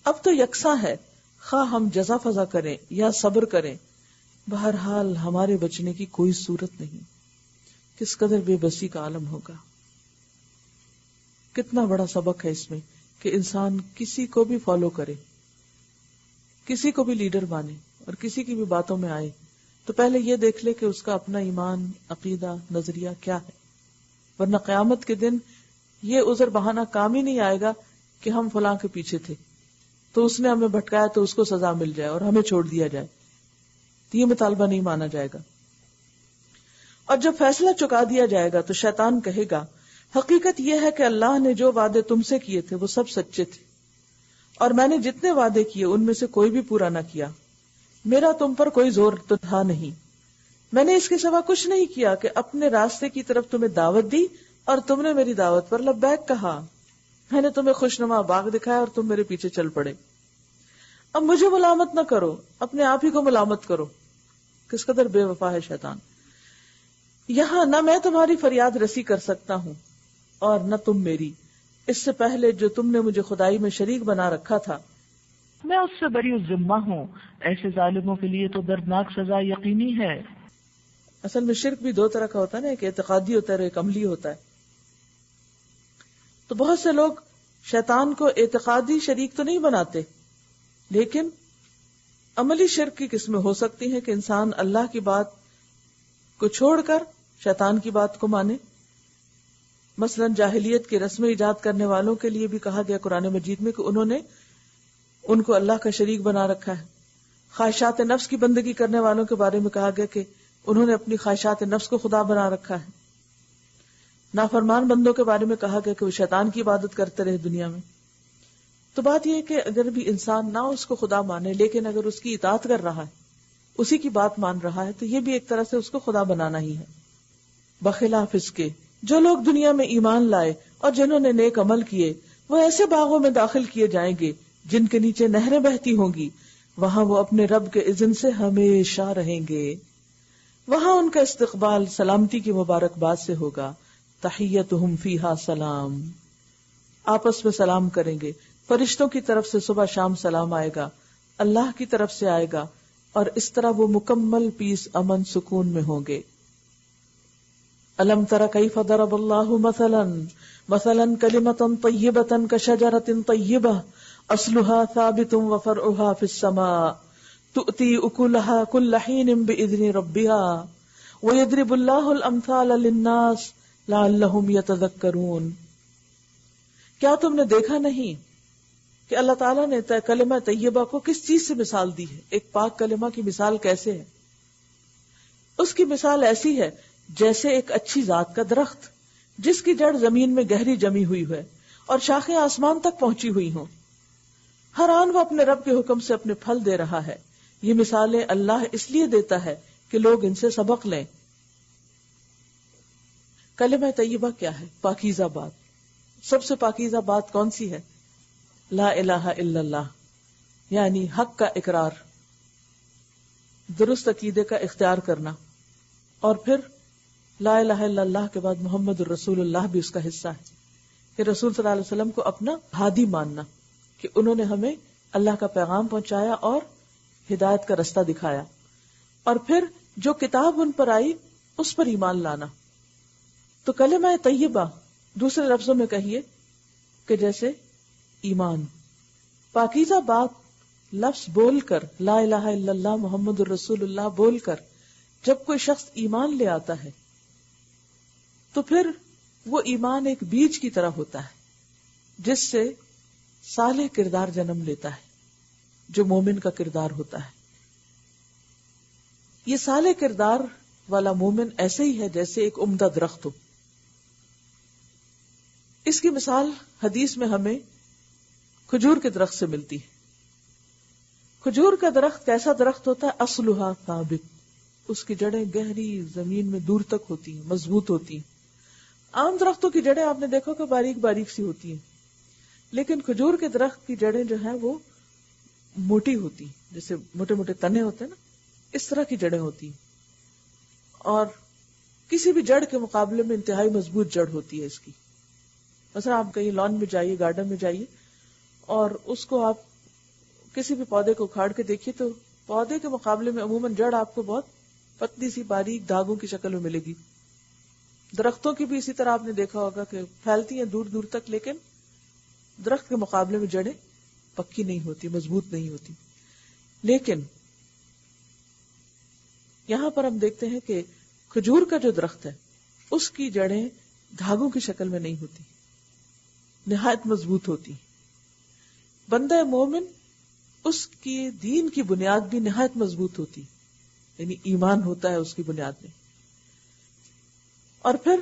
اب تو یکساں ہے، خواہ ہم جزا فضا کریں یا صبر کریں، بہرحال ہمارے بچنے کی کوئی صورت نہیں. کس قدر بے بسی کا عالم ہوگا. کتنا بڑا سبق ہے اس میں کہ انسان کسی کو بھی فالو کرے، کسی کو بھی لیڈر مانے اور کسی کی بھی باتوں میں آئے تو پہلے یہ دیکھ لے کہ اس کا اپنا ایمان، عقیدہ، نظریہ کیا ہے. ورنہ قیامت کے دن یہ عذر بہانہ کام ہی نہیں آئے گا کہ ہم فلاں کے پیچھے تھے تو اس نے ہمیں بھٹکایا تو اس کو سزا مل جائے اور ہمیں چھوڑ دیا جائے. تو یہ مطالبہ نہیں مانا جائے گا. اور جب فیصلہ چکا دیا جائے گا تو شیطان کہے گا، حقیقت یہ ہے کہ اللہ نے جو وعدے تم سے کیے تھے وہ سب سچے تھے، اور میں نے جتنے وعدے کیے ان میں سے کوئی بھی پورا نہ کیا. میرا تم پر کوئی زور تو تھا نہیں، میں نے اس کے سوا کچھ نہیں کیا کہ اپنے راستے کی طرف تمہیں دعوت دی اور تم نے میری دعوت پر لبیک کہا. میں نے تمہیں خوشنما باغ دکھایا اور تم میرے پیچھے چل پڑے. اب مجھے ملامت نہ کرو، اپنے آپ ہی کو ملامت کرو. کس قدر بے وفا ہے شیطان. یہاں نہ میں تمہاری فریاد رسی کر سکتا ہوں اور نہ تم میری. اس سے پہلے جو تم نے مجھے خدائی میں شریک بنا رکھا تھا میں اس سے بری الذمہ ہوں. ایسے ظالموں کے لیے تو دردناک سزا یقینی ہے. اصل میں شرک بھی دو طرح کا ہوتا ہے نا، ایک اعتقادی ہوتا ہے اور ایک عملی ہوتا ہے. تو بہت سے لوگ شیطان کو اعتقادی شریک تو نہیں بناتے، لیکن عملی شرک کی قسمیں ہو سکتی ہیں کہ انسان اللہ کی بات کو چھوڑ کر شیطان کی بات کو مانے. مثلا جاہلیت کی رسمیں ایجاد کرنے والوں کے لیے بھی کہا گیا قرآن مجید میں کہ انہوں نے ان کو اللہ کا شریک بنا رکھا ہے. خواہشات نفس کی بندگی کرنے والوں کے بارے میں کہا گیا کہ انہوں نے اپنی خواہشات نفس کو خدا بنا رکھا ہے. نافرمان بندوں کے بارے میں کہا گیا کہ وہ شیطان کی عبادت کرتے رہے دنیا میں. تو بات یہ ہے کہ اگر بھی انسان نہ اس کو خدا مانے لیکن اگر اس کی اطاعت کر رہا ہے، اسی کی بات مان رہا ہے، تو یہ بھی ایک طرح سے اس کو خدا بنانا ہی ہے. بخلاف اس کے جو لوگ دنیا میں ایمان لائے اور جنہوں نے نیک عمل کیے، وہ ایسے باغوں میں داخل کیے جائیں گے جن کے نیچے نہریں بہتی ہوں گی، وہاں وہ اپنے رب کے اذن سے ہمیشہ رہیں گے. وہاں ان کا استقبال سلامتی کی مبارکباد سے ہوگا. تحیتہم فیہا سلام، آپس میں سلام کریں گے. فرشتوں کی طرف سے صبح شام سلام آئے گا، اللہ کی طرف سے آئے گا، اور اس طرح وہ مکمل پیس، امن، سکون میں ہوں گے. الم تر کیف ضرب اللہ مثلا کلمۃ طیبۃ کشجرۃ طیبہ اصلها ثابت وفرعها فی السماء تؤتی اکلها کل حین باذن ربها ویضرب اللہ الامثال للناس لعلہم یتذکرون. کیا تم نے دیکھا نہیں کہ اللہ تعالیٰ نے کلمہ طیبہ کو کس چیز سے مثال دی ہے؟ ایک پاک کلمہ کی مثال کیسے ہے؟ اس کی مثال ایسی ہے جیسے ایک اچھی ذات کا درخت جس کی جڑ زمین میں گہری جمی ہوئی ہے اور شاخیں آسمان تک پہنچی ہوئی ہوں. ہر آن وہ اپنے رب کے حکم سے اپنے پھل دے رہا ہے. یہ مثالیں اللہ اس لیے دیتا ہے کہ لوگ ان سے سبق لیں. کلمہ طیبہ کیا ہے؟ پاکیزہ بات. سب سے پاکیزہ بات کون سی ہے؟ لا الہ الا اللہ، یعنی حق کا اقرار، درست عقیدے کا اختیار کرنا، اور پھر لا الہ الا اللہ کے بعد محمد الرسول اللہ بھی اس کا حصہ ہے کہ رسول صلی اللہ علیہ وسلم کو اپنا ہادی ماننا، کہ انہوں نے ہمیں اللہ کا پیغام پہنچایا اور ہدایت کا رستہ دکھایا، اور پھر جو کتاب ان پر آئی اس پر ایمان لانا. تو کلمہ طیبہ دوسرے لفظوں میں کہیے کہ جیسے ایمان. پاکیزہ بات لفظ بول کر، لا الہ الا اللہ محمد الرسول اللہ بول کر جب کوئی شخص ایمان لے آتا ہے تو پھر وہ ایمان ایک بیج کی طرح ہوتا ہے جس سے صالح کردار جنم لیتا ہے جو مومن کا کردار ہوتا ہے. یہ صالح کردار والا مومن ایسے ہی ہے جیسے ایک عمدہ درخت ہو. اس کی مثال حدیث میں ہمیں کھجور کے درخت سے ملتی ہے. کھجور کا درخت کیسا درخت ہوتا ہے؟ اصلها ثابت، اس کی جڑیں گہری زمین میں دور تک ہوتی ہیں، مضبوط ہوتی ہیں. عام درختوں کی جڑیں آپ نے دیکھو کہ باریک باریک سی ہوتی ہیں، لیکن کھجور کے درخت کی جڑیں جو ہیں وہ موٹی ہوتی ہیں، جیسے موٹے موٹے تنے ہوتے ہیں نا، اس طرح کی جڑیں ہوتی ہیں، اور کسی بھی جڑ کے مقابلے میں انتہائی مضبوط جڑ ہوتی ہے اس کی. مثلا آپ کہیں لان میں جائیے، گارڈن میں جائیے، اور اس کو آپ کسی بھی پودے کو اکھاڑ کے دیکھیے تو پودے کے مقابلے میں عموماً جڑ آپ کو بہت پتلی سی باریک دھاگوں کی شکل میں ملے گی. درختوں کی بھی اسی طرح آپ نے دیکھا ہوگا کہ پھیلتی ہیں دور دور تک، لیکن درخت کے مقابلے میں جڑیں پکی نہیں ہوتی، مضبوط نہیں ہوتی. لیکن یہاں پر ہم دیکھتے ہیں کہ کھجور کا جو درخت ہے اس کی جڑیں دھاگوں کی شکل میں نہیں ہوتی، نہایت مضبوط ہوتی. بندہ مومن اس کی دین کی بنیاد بھی نہایت مضبوط ہوتی، یعنی ایمان ہوتا ہے اس کی بنیاد میں. اور پھر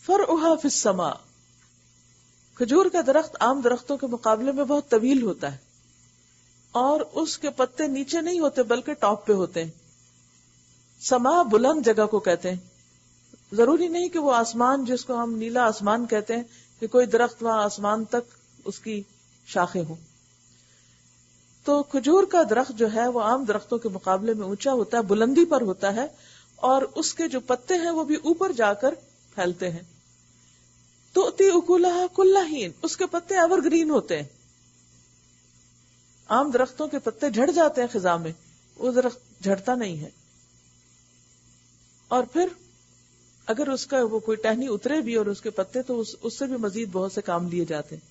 فرعها فی السماء، کھجور کا درخت عام درختوں کے مقابلے میں بہت طویل ہوتا ہے اور اس کے پتے نیچے نہیں ہوتے بلکہ ٹاپ پہ ہوتے ہیں. سما بلند جگہ کو کہتے ہیں. ضروری نہیں کہ وہ آسمان جس کو ہم نیلا آسمان کہتے ہیں کہ کوئی درخت وہاں آسمان تک اس کی شاخیں ہوں. تو کھجور کا درخت جو ہے وہ عام درختوں کے مقابلے میں اونچا ہوتا ہے، بلندی پر ہوتا ہے، اور اس کے جو پتے ہیں وہ بھی اوپر جا کر پھیلتے ہیں. تؤتی اکلها کل حین، اس کے پتے ایور گرین ہوتے ہیں. عام درختوں کے پتے جھڑ جاتے ہیں خزاں میں، وہ درخت جھڑتا نہیں ہے. اور پھر اگر اس کا وہ کوئی ٹہنی اترے بھی اور اس کے پتے تو اس سے بھی مزید بہت سے کام لیے جاتے ہیں.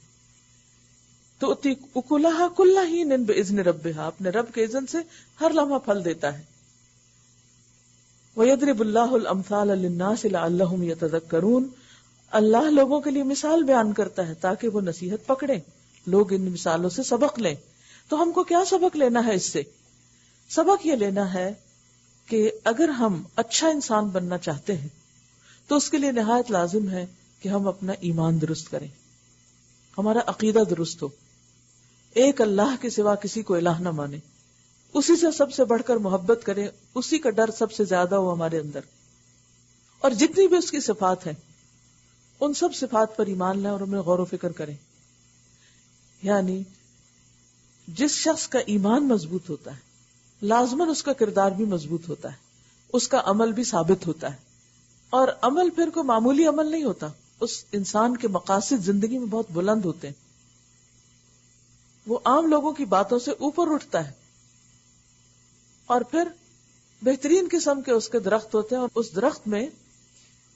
تو اکلها کل حین باذن ربها، اپنے رب کے اذن سے ہر لمحہ پھل دیتا ہے. وَيَضْرِبُ اللَّهُ الْأَمْثَالَ لِلنَّاسِ لَعَلَّهُمْ يَتَذَكَّرُونَ، اللہ لوگوں کے لیے مثال بیان کرتا ہے تاکہ وہ نصیحت پکڑیں، لوگ ان مثالوں سے سبق لیں. تو ہم کو کیا سبق لینا ہے اس سے؟ سبق یہ لینا ہے کہ اگر ہم اچھا انسان بننا چاہتے ہیں تو اس کے لیے نہایت لازم ہے کہ ہم اپنا ایمان درست کریں، ہمارا عقیدہ درست ہو، ایک اللہ کے سوا کسی کو الہ نہ مانے، اسی سے سب سے بڑھ کر محبت کریں، اسی کا ڈر سب سے زیادہ ہو ہمارے اندر، اور جتنی بھی اس کی صفات ہیں ان سب صفات پر ایمان لائیں اور ان میں غور و فکر کریں. یعنی جس شخص کا ایمان مضبوط ہوتا ہے لازماً اس کا کردار بھی مضبوط ہوتا ہے، اس کا عمل بھی ثابت ہوتا ہے، اور عمل پھر کوئی معمولی عمل نہیں ہوتا، اس انسان کے مقاصد زندگی میں بہت بلند ہوتے ہیں، وہ عام لوگوں کی باتوں سے اوپر اٹھتا ہے، اور پھر بہترین قسم کے اس کے درخت ہوتے ہیں، اور اس درخت میں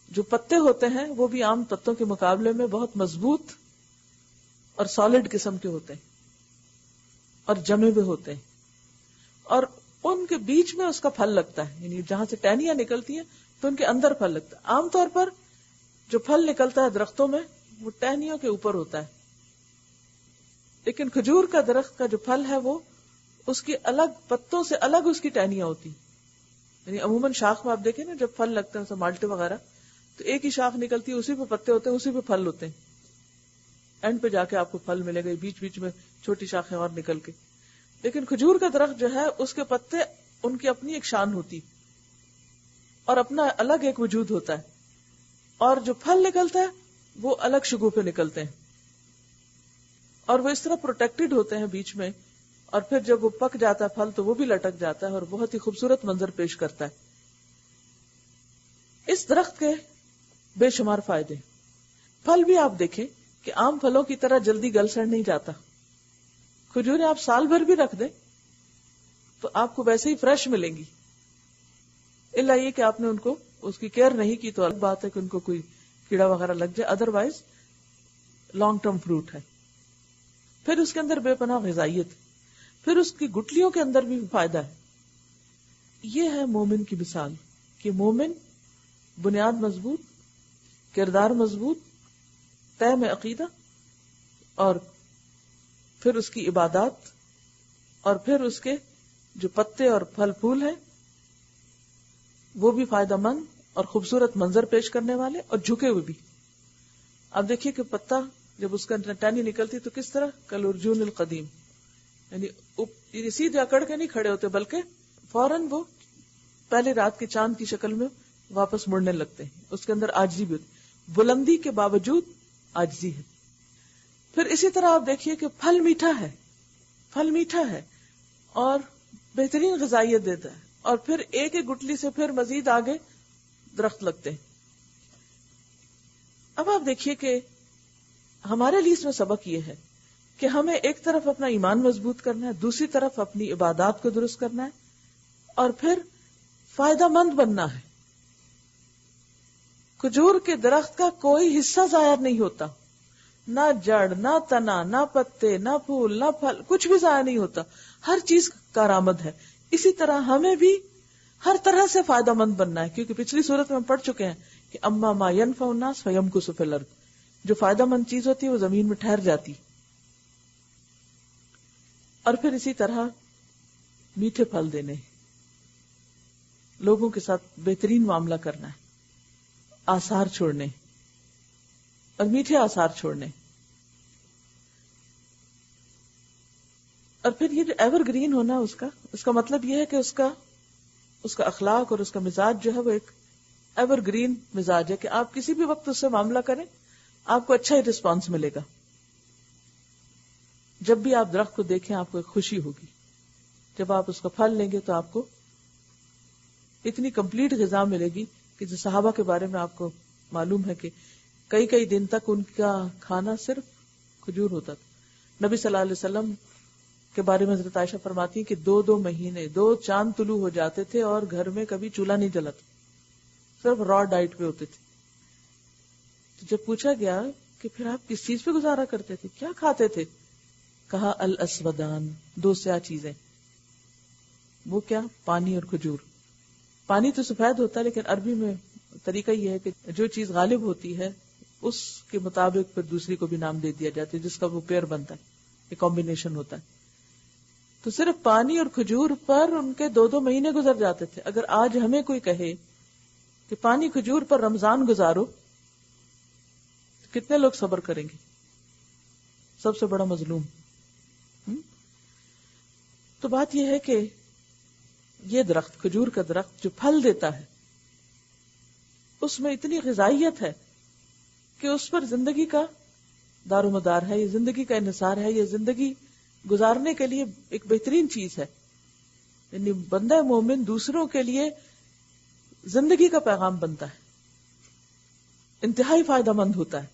جو پتے ہوتے ہیں وہ بھی عام پتوں کے مقابلے میں بہت مضبوط اور سالڈ قسم کے ہوتے ہیں اور جمے ہوئے ہوتے ہیں، اور ان کے بیچ میں اس کا پھل لگتا ہے، یعنی جہاں سے ٹہنیاں نکلتی ہیں تو ان کے اندر پھل لگتا ہے. عام طور پر جو پھل نکلتا ہے درختوں میں وہ ٹہنیوں کے اوپر ہوتا ہے، لیکن کھجور کا درخت کا جو پھل ہے وہ اس کی الگ پتوں سے الگ اس کی ٹہنیاں ہوتی، یعنی عموماً شاخ میں آپ دیکھیں نا جب پھل لگتے ہیں جیسے مالٹے وغیرہ تو ایک ہی شاخ نکلتی ہے، اسی پہ پتے ہوتے ہیں، اسی پہ پھل ہوتے ہیں، اینڈ پہ جا کے آپ کو پھل ملے گا بیچ بیچ میں چھوٹی شاخیں اور نکل کے. لیکن کھجور کا درخت جو ہے اس کے پتے ان کی اپنی ایک شان ہوتی اور اپنا الگ ایک وجود ہوتا ہے، اور جو پھل نکلتا ہے وہ الگ شگوفے نکلتے ہیں، اور وہ اس طرح پروٹیکٹڈ ہوتے ہیں بیچ میں، اور پھر جب وہ پک جاتا ہے پھل تو وہ بھی لٹک جاتا ہے اور بہت ہی خوبصورت منظر پیش کرتا ہے. اس درخت کے بے شمار فائدے. پھل بھی آپ دیکھیں کہ عام پھلوں کی طرح جلدی گل سڑ نہیں جاتا، کھجوریں آپ سال بھر بھی رکھ دیں تو آپ کو ویسے ہی فریش ملیں گی، الا یہ کہ آپ نے ان کو اس کی کیئر نہیں کی تو الگ بات ہے کہ ان کو کوئی کیڑا وغیرہ لگ جائے، ادروائز لانگ ٹرم فروٹ ہے. پھر اس کے اندر بے پناہ غذائیت، پھر اس کی گٹلیوں کے اندر بھی فائدہ ہے. یہ ہے مومن کی مثال کہ مومن بنیاد مضبوط، کردار مضبوط، طے میں عقیدہ، اور پھر اس کی عبادات، اور پھر اس کے جو پتے اور پھل پھول ہیں وہ بھی فائدہ مند اور خوبصورت منظر پیش کرنے والے اور جھکے ہوئے بھی. اب دیکھیے کہ پتا جب اس کا ٹہنی نکلتی تو کس طرح کالارجون القدیم، یعنی سیدھے اکڑ کے نہیں کھڑے ہوتے بلکہ فوراً وہ پہلے رات کے چاند کی شکل میں واپس مڑنے لگتے ہیں. اس کے اندر عاجزی بھی ہوتی، بلندی کے باوجود عاجزی ہے. پھر اسی طرح آپ دیکھیے کہ پھل میٹھا ہے، پھل میٹھا ہے اور بہترین غذائیت دیتا ہے، اور پھر ایک ایک گٹلی سے پھر مزید آگے درخت لگتے ہیں. اب آپ دیکھیے کہ ہمارے لیے اس میں سبق یہ ہے کہ ہمیں ایک طرف اپنا ایمان مضبوط کرنا ہے، دوسری طرف اپنی عبادات کو درست کرنا ہے، اور پھر فائدہ مند بننا ہے. کھجور کے درخت کا کوئی حصہ ضائع نہیں ہوتا، نہ جڑ، نہ تنا، نہ پتے، نہ پھول، نہ پھل، کچھ بھی ضائع نہیں ہوتا، ہر چیز کارآمد ہے. اسی طرح ہمیں بھی ہر طرح سے فائدہ مند بننا ہے، کیونکہ پچھلی صورت میں ہم پڑھ چکے ہیں کہ اما ما ينفع الناس فيمكث في الارض، جو فائدہ مند چیز ہوتی ہے وہ زمین میں ٹھہر جاتی. اور پھر اسی طرح میٹھے پھل دینے، لوگوں کے ساتھ بہترین معاملہ کرنا ہے، آثار چھوڑنے اور میٹھے آثار چھوڑنے. اور پھر یہ جو ایور گرین ہونا اس کا مطلب یہ ہے کہ اس کا اخلاق اور اس کا مزاج جو ہے وہ ایک ایور گرین مزاج ہے کہ آپ کسی بھی وقت اس سے معاملہ کریں آپ کو اچھا ہی رسپانس ملے گا. جب بھی آپ درخت کو دیکھیں آپ کو ایک خوشی ہوگی، جب آپ اس کا پھل لیں گے تو آپ کو اتنی کمپلیٹ غذا ملے گی کہ جو صحابہ کے بارے میں آپ کو معلوم ہے کہ کئی کئی دن تک ان کا کھانا صرف کھجور ہوتا تھا. نبی صلی اللہ علیہ وسلم کے بارے میں حضرت عائشہ فرماتی ہیں کہ 2 مہینے 2 چاند طلوع ہو جاتے تھے اور گھر میں کبھی چولہا نہیں جلا تھا، صرف را ڈائٹ پہ ہوتے تھے. تو جب پوچھا گیا کہ پھر آپ کس چیز پہ گزارا کرتے تھے، کیا کھاتے تھے، کہا الاسودان، 2 سیاہ چیزیں. وہ کیا؟ پانی اور کھجور. پانی تو سفید ہوتا ہے لیکن عربی میں طریقہ یہ ہے کہ جو چیز غالب ہوتی ہے اس کے مطابق پھر دوسری کو بھی نام دے دیا جاتا ہے، جس کا وہ پیر بنتا ہے، یہ کمبینیشن ہوتا ہے. تو صرف پانی اور کھجور پر ان کے 2 مہینے گزر جاتے تھے. اگر آج ہمیں کوئی کہے کہ پانی کھجور پر رمضان گزارو، کتنے لوگ صبر کریں گے؟ سب سے بڑا مظلوم. تو بات یہ ہے کہ یہ درخت، کھجور کا درخت جو پھل دیتا ہے، اس میں اتنی غذائیت ہے کہ اس پر زندگی کا دار و مدار ہے، یہ زندگی کا انحصار ہے، یہ زندگی گزارنے کے لیے ایک بہترین چیز ہے. یعنی بندہ مومن دوسروں کے لیے زندگی کا پیغام بنتا ہے، انتہائی فائدہ مند ہوتا ہے.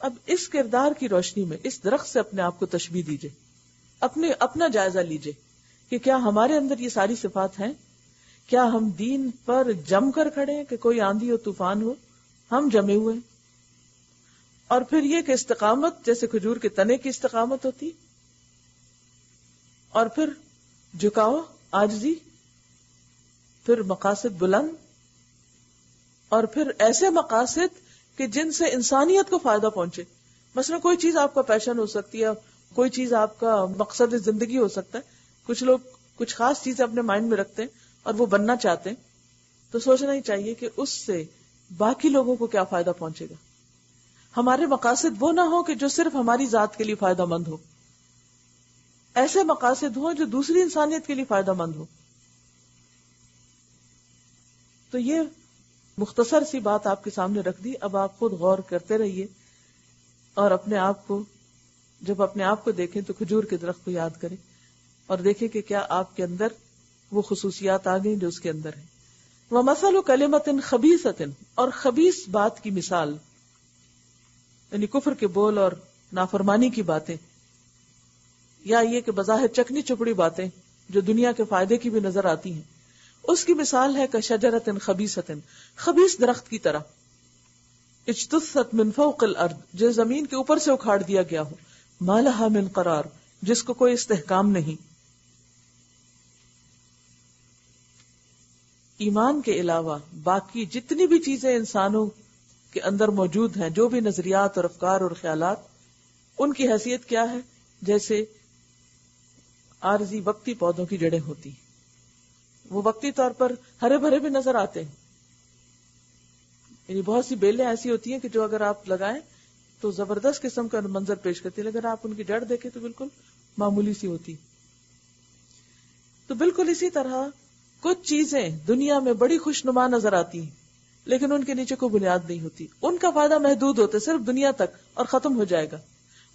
اب اس کردار کی روشنی میں اس درخت سے اپنے آپ کو تشبیہ دیجئے، اپنا جائزہ لیجئے کہ کیا ہمارے اندر یہ ساری صفات ہیں؟ کیا ہم دین پر جم کر کھڑے ہیں کہ کوئی آندھی ہو طوفان ہو ہم جمے ہوئے ہیں؟ اور پھر یہ کہ استقامت جیسے کھجور کے تنے کی استقامت ہوتی، اور پھر جھکاؤ، عاجزی، پھر مقاصد بلند، اور پھر ایسے مقاصد کہ جن سے انسانیت کو فائدہ پہنچے. مثلا کوئی چیز آپ کا پیشن ہو سکتی ہے، کوئی چیز آپ کا مقصد زندگی ہو سکتا ہے. کچھ لوگ کچھ خاص چیزیں اپنے مائنڈ میں رکھتے ہیں اور وہ بننا چاہتے ہیں، تو سوچنا ہی چاہیے کہ اس سے باقی لوگوں کو کیا فائدہ پہنچے گا. ہمارے مقاصد وہ نہ ہو کہ جو صرف ہماری ذات کے لیے فائدہ مند ہو، ایسے مقاصد ہوں جو دوسری انسانیت کے لیے فائدہ مند ہو. تو یہ مختصر سی بات آپ کے سامنے رکھ دی. اب آپ خود غور کرتے رہیے اور اپنے آپ کو، جب اپنے آپ کو دیکھیں تو کھجور کے درخت کو یاد کریں اور دیکھیں کہ کیا آپ کے اندر وہ خصوصیات آ گئی جو اس کے اندر ہیں. وَمَثَلُ كَلِمَةٍ خَبِيثَةٍ، اور خبیث بات کی مثال، یعنی کفر کے بول اور نافرمانی کی باتیں، یا یہ کہ بظاہر چکنی چپڑی باتیں جو دنیا کے فائدے کی بھی نظر آتی ہیں، اس کی مثال ہے کشجرۃ خبیثۃ، خبیث درخت کی طرح، اجتثت من فوق الارض، جو زمین کے اوپر سے اکھاڑ دیا گیا ہو، ما لها من قرار، جس کو کوئی استحکام نہیں. ایمان کے علاوہ باقی جتنی بھی چیزیں انسانوں کے اندر موجود ہیں، جو بھی نظریات اور افکار اور خیالات، ان کی حیثیت کیا ہے؟ جیسے عارضی وقتی پودوں کی جڑیں ہوتی ہیں، وہ وقتی طور پر ہرے بھرے بھی نظر آتے ہیں. یعنی بہت سی بیلیں ایسی ہوتی ہیں کہ جو اگر آپ لگائیں تو زبردست قسم کا منظر پیش کرتی ہے، لیکن آپ ان کی جڑ دیکھیں تو بالکل معمولی سی ہوتی. تو بالکل اسی طرح کچھ چیزیں دنیا میں بڑی خوشنما نظر آتی ہیں لیکن ان کے نیچے کوئی بنیاد نہیں ہوتی، ان کا فائدہ محدود ہوتا ہے صرف دنیا تک اور ختم ہو جائے گا.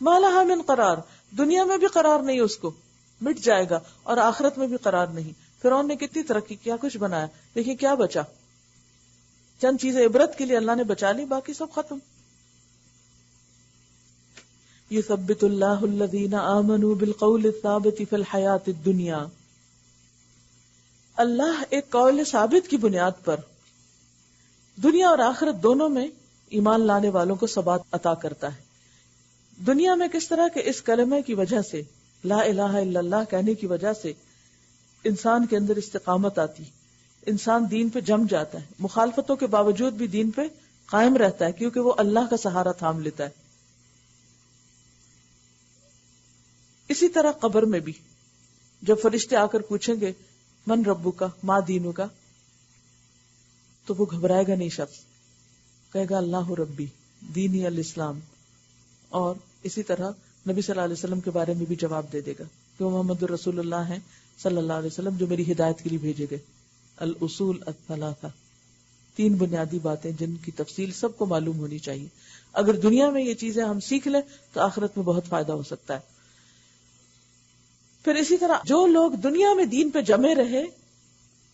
ما لها من قرار، دنیا میں بھی قرار نہیں، اس کو مٹ جائے گا، اور آخرت میں بھی قرار نہیں. فرعون نے کتنی ترقی کیا، کچھ بنایا، لیکن کیا بچا؟ چند چیزیں عبرت کے لیے اللہ نے بچا لی، باقی سب ختم. یثبت اللہ الذین آمنوا بالقول الثابت فی الحیاۃ الدنیا، اللہ ایک قول ثابت کی بنیاد پر دنیا اور آخرت دونوں میں ایمان لانے والوں کو ثبات عطا کرتا ہے. دنیا میں کس طرح کہ اس کلمے کی وجہ سے، لا الہ الا اللہ کہنے کی وجہ سے انسان کے اندر استقامت آتی، انسان دین پہ جم جاتا ہے، مخالفتوں کے باوجود بھی دین پہ قائم رہتا ہے کیونکہ وہ اللہ کا سہارا تھام لیتا ہے. اسی طرح قبر میں بھی جب فرشتے آ کر پوچھیں گے من ربو کا ما دینو کا، تو وہ گھبرائے گا نہیں، شخص کہے گا اللہ ربی دینی الاسلام. اور اسی طرح نبی صلی اللہ علیہ وسلم کے بارے میں بھی جواب دے دے گا کہ وہ محمد الرسول اللہ ہیں صلی اللہ علیہ وسلم جو میری ہدایت کے لیے بھیجے گئے. الاصول الثلاثہ، 3 بنیادی باتیں جن کی تفصیل سب کو معلوم ہونی چاہیے. اگر دنیا میں یہ چیزیں ہم سیکھ لیں تو آخرت میں بہت فائدہ ہو سکتا ہے. پھر اسی طرح جو لوگ دنیا میں دین پہ جمے رہے،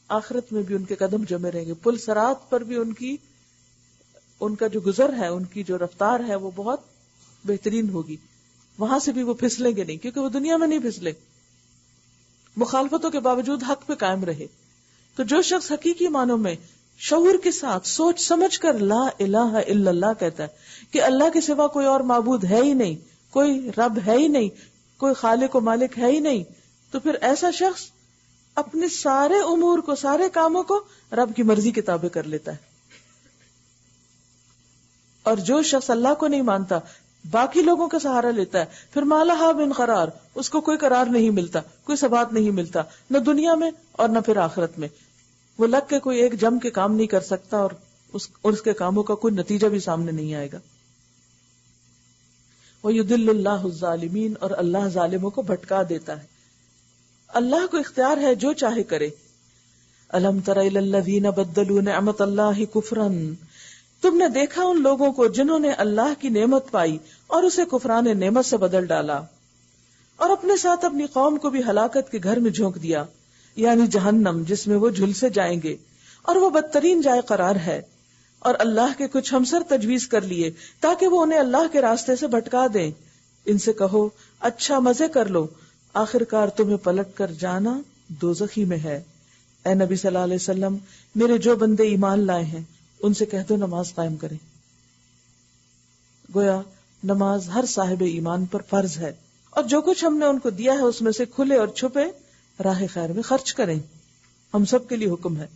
آخرت میں بھی ان کے قدم جمے رہیں گے. پل صراط پر بھی ان کا جو گزر ہے، ان کی جو رفتار ہے وہ بہت بہترین ہوگی. وہاں سے بھی وہ پھسلیں گے نہیں کیونکہ وہ دنیا میں نہیں پھسلے، مخالفتوں کے باوجود حق پہ قائم رہے. تو جو شخص حقیقی معنوں میں شعور کے ساتھ سوچ سمجھ کر لا الہ الا اللہ کہتا ہے کہ اللہ کے سوا کوئی اور معبود ہے ہی نہیں، کوئی رب ہے ہی نہیں، کوئی خالق و مالک ہے ہی نہیں، تو پھر ایسا شخص اپنے سارے امور کو، سارے کاموں کو رب کی مرضی کے تابع کر لیتا ہے. اور جو شخص اللہ کو نہیں مانتا، باقی لوگوں کا سہارا لیتا ہے، پھر مالہا من قرار، اس کو کوئی قرار نہیں ملتا، کوئی ثبات نہیں ملتا، نہ دنیا میں اور نہ پھر آخرت میں. وہ لگ کے کوئی ایک جم کے کام نہیں کر سکتا اور اس کے کاموں کا کوئی نتیجہ بھی سامنے نہیں آئے گا. وَيُضِلُّ اللَّهُ الظَّالِمِينَ، اور اللہ ظالموں کو بھٹکا دیتا ہے. اللہ کو اختیار ہے جو چاہے کرے. أَلَمْ تَرَ إِلَى الَّذِينَ بَدَّلُوا نِعْمَةَ اللَّهِ كُفْرًا، تم نے دیکھا ان لوگوں کو جنہوں نے اللہ کی نعمت پائی اور اسے کفران نعمت سے بدل ڈالا، اور اپنے ساتھ اپنی قوم کو بھی ہلاکت کے گھر میں جھونک دیا، یعنی جہنم جس میں وہ جھلسے جائیں گے، اور وہ بدترین جائے قرار ہے. اور اللہ کے کچھ ہمسر تجویز کر لیے تاکہ وہ انہیں اللہ کے راستے سے بھٹکا دیں. ان سے کہو اچھا مزے کر لو، آخر کار تمہیں پلٹ کر جانا دوزخی میں ہے. اے نبی صلی اللہ علیہ وسلم، میرے جو بندے ایمان لائے ہیں ان سے کہہ دو نماز قائم کریں. گویا نماز ہر صاحب ایمان پر فرض ہے، اور جو کچھ ہم نے ان کو دیا ہے اس میں سے کھلے اور چھپے راہ خیر میں خرچ کریں. ہم سب کے لیے حکم ہے،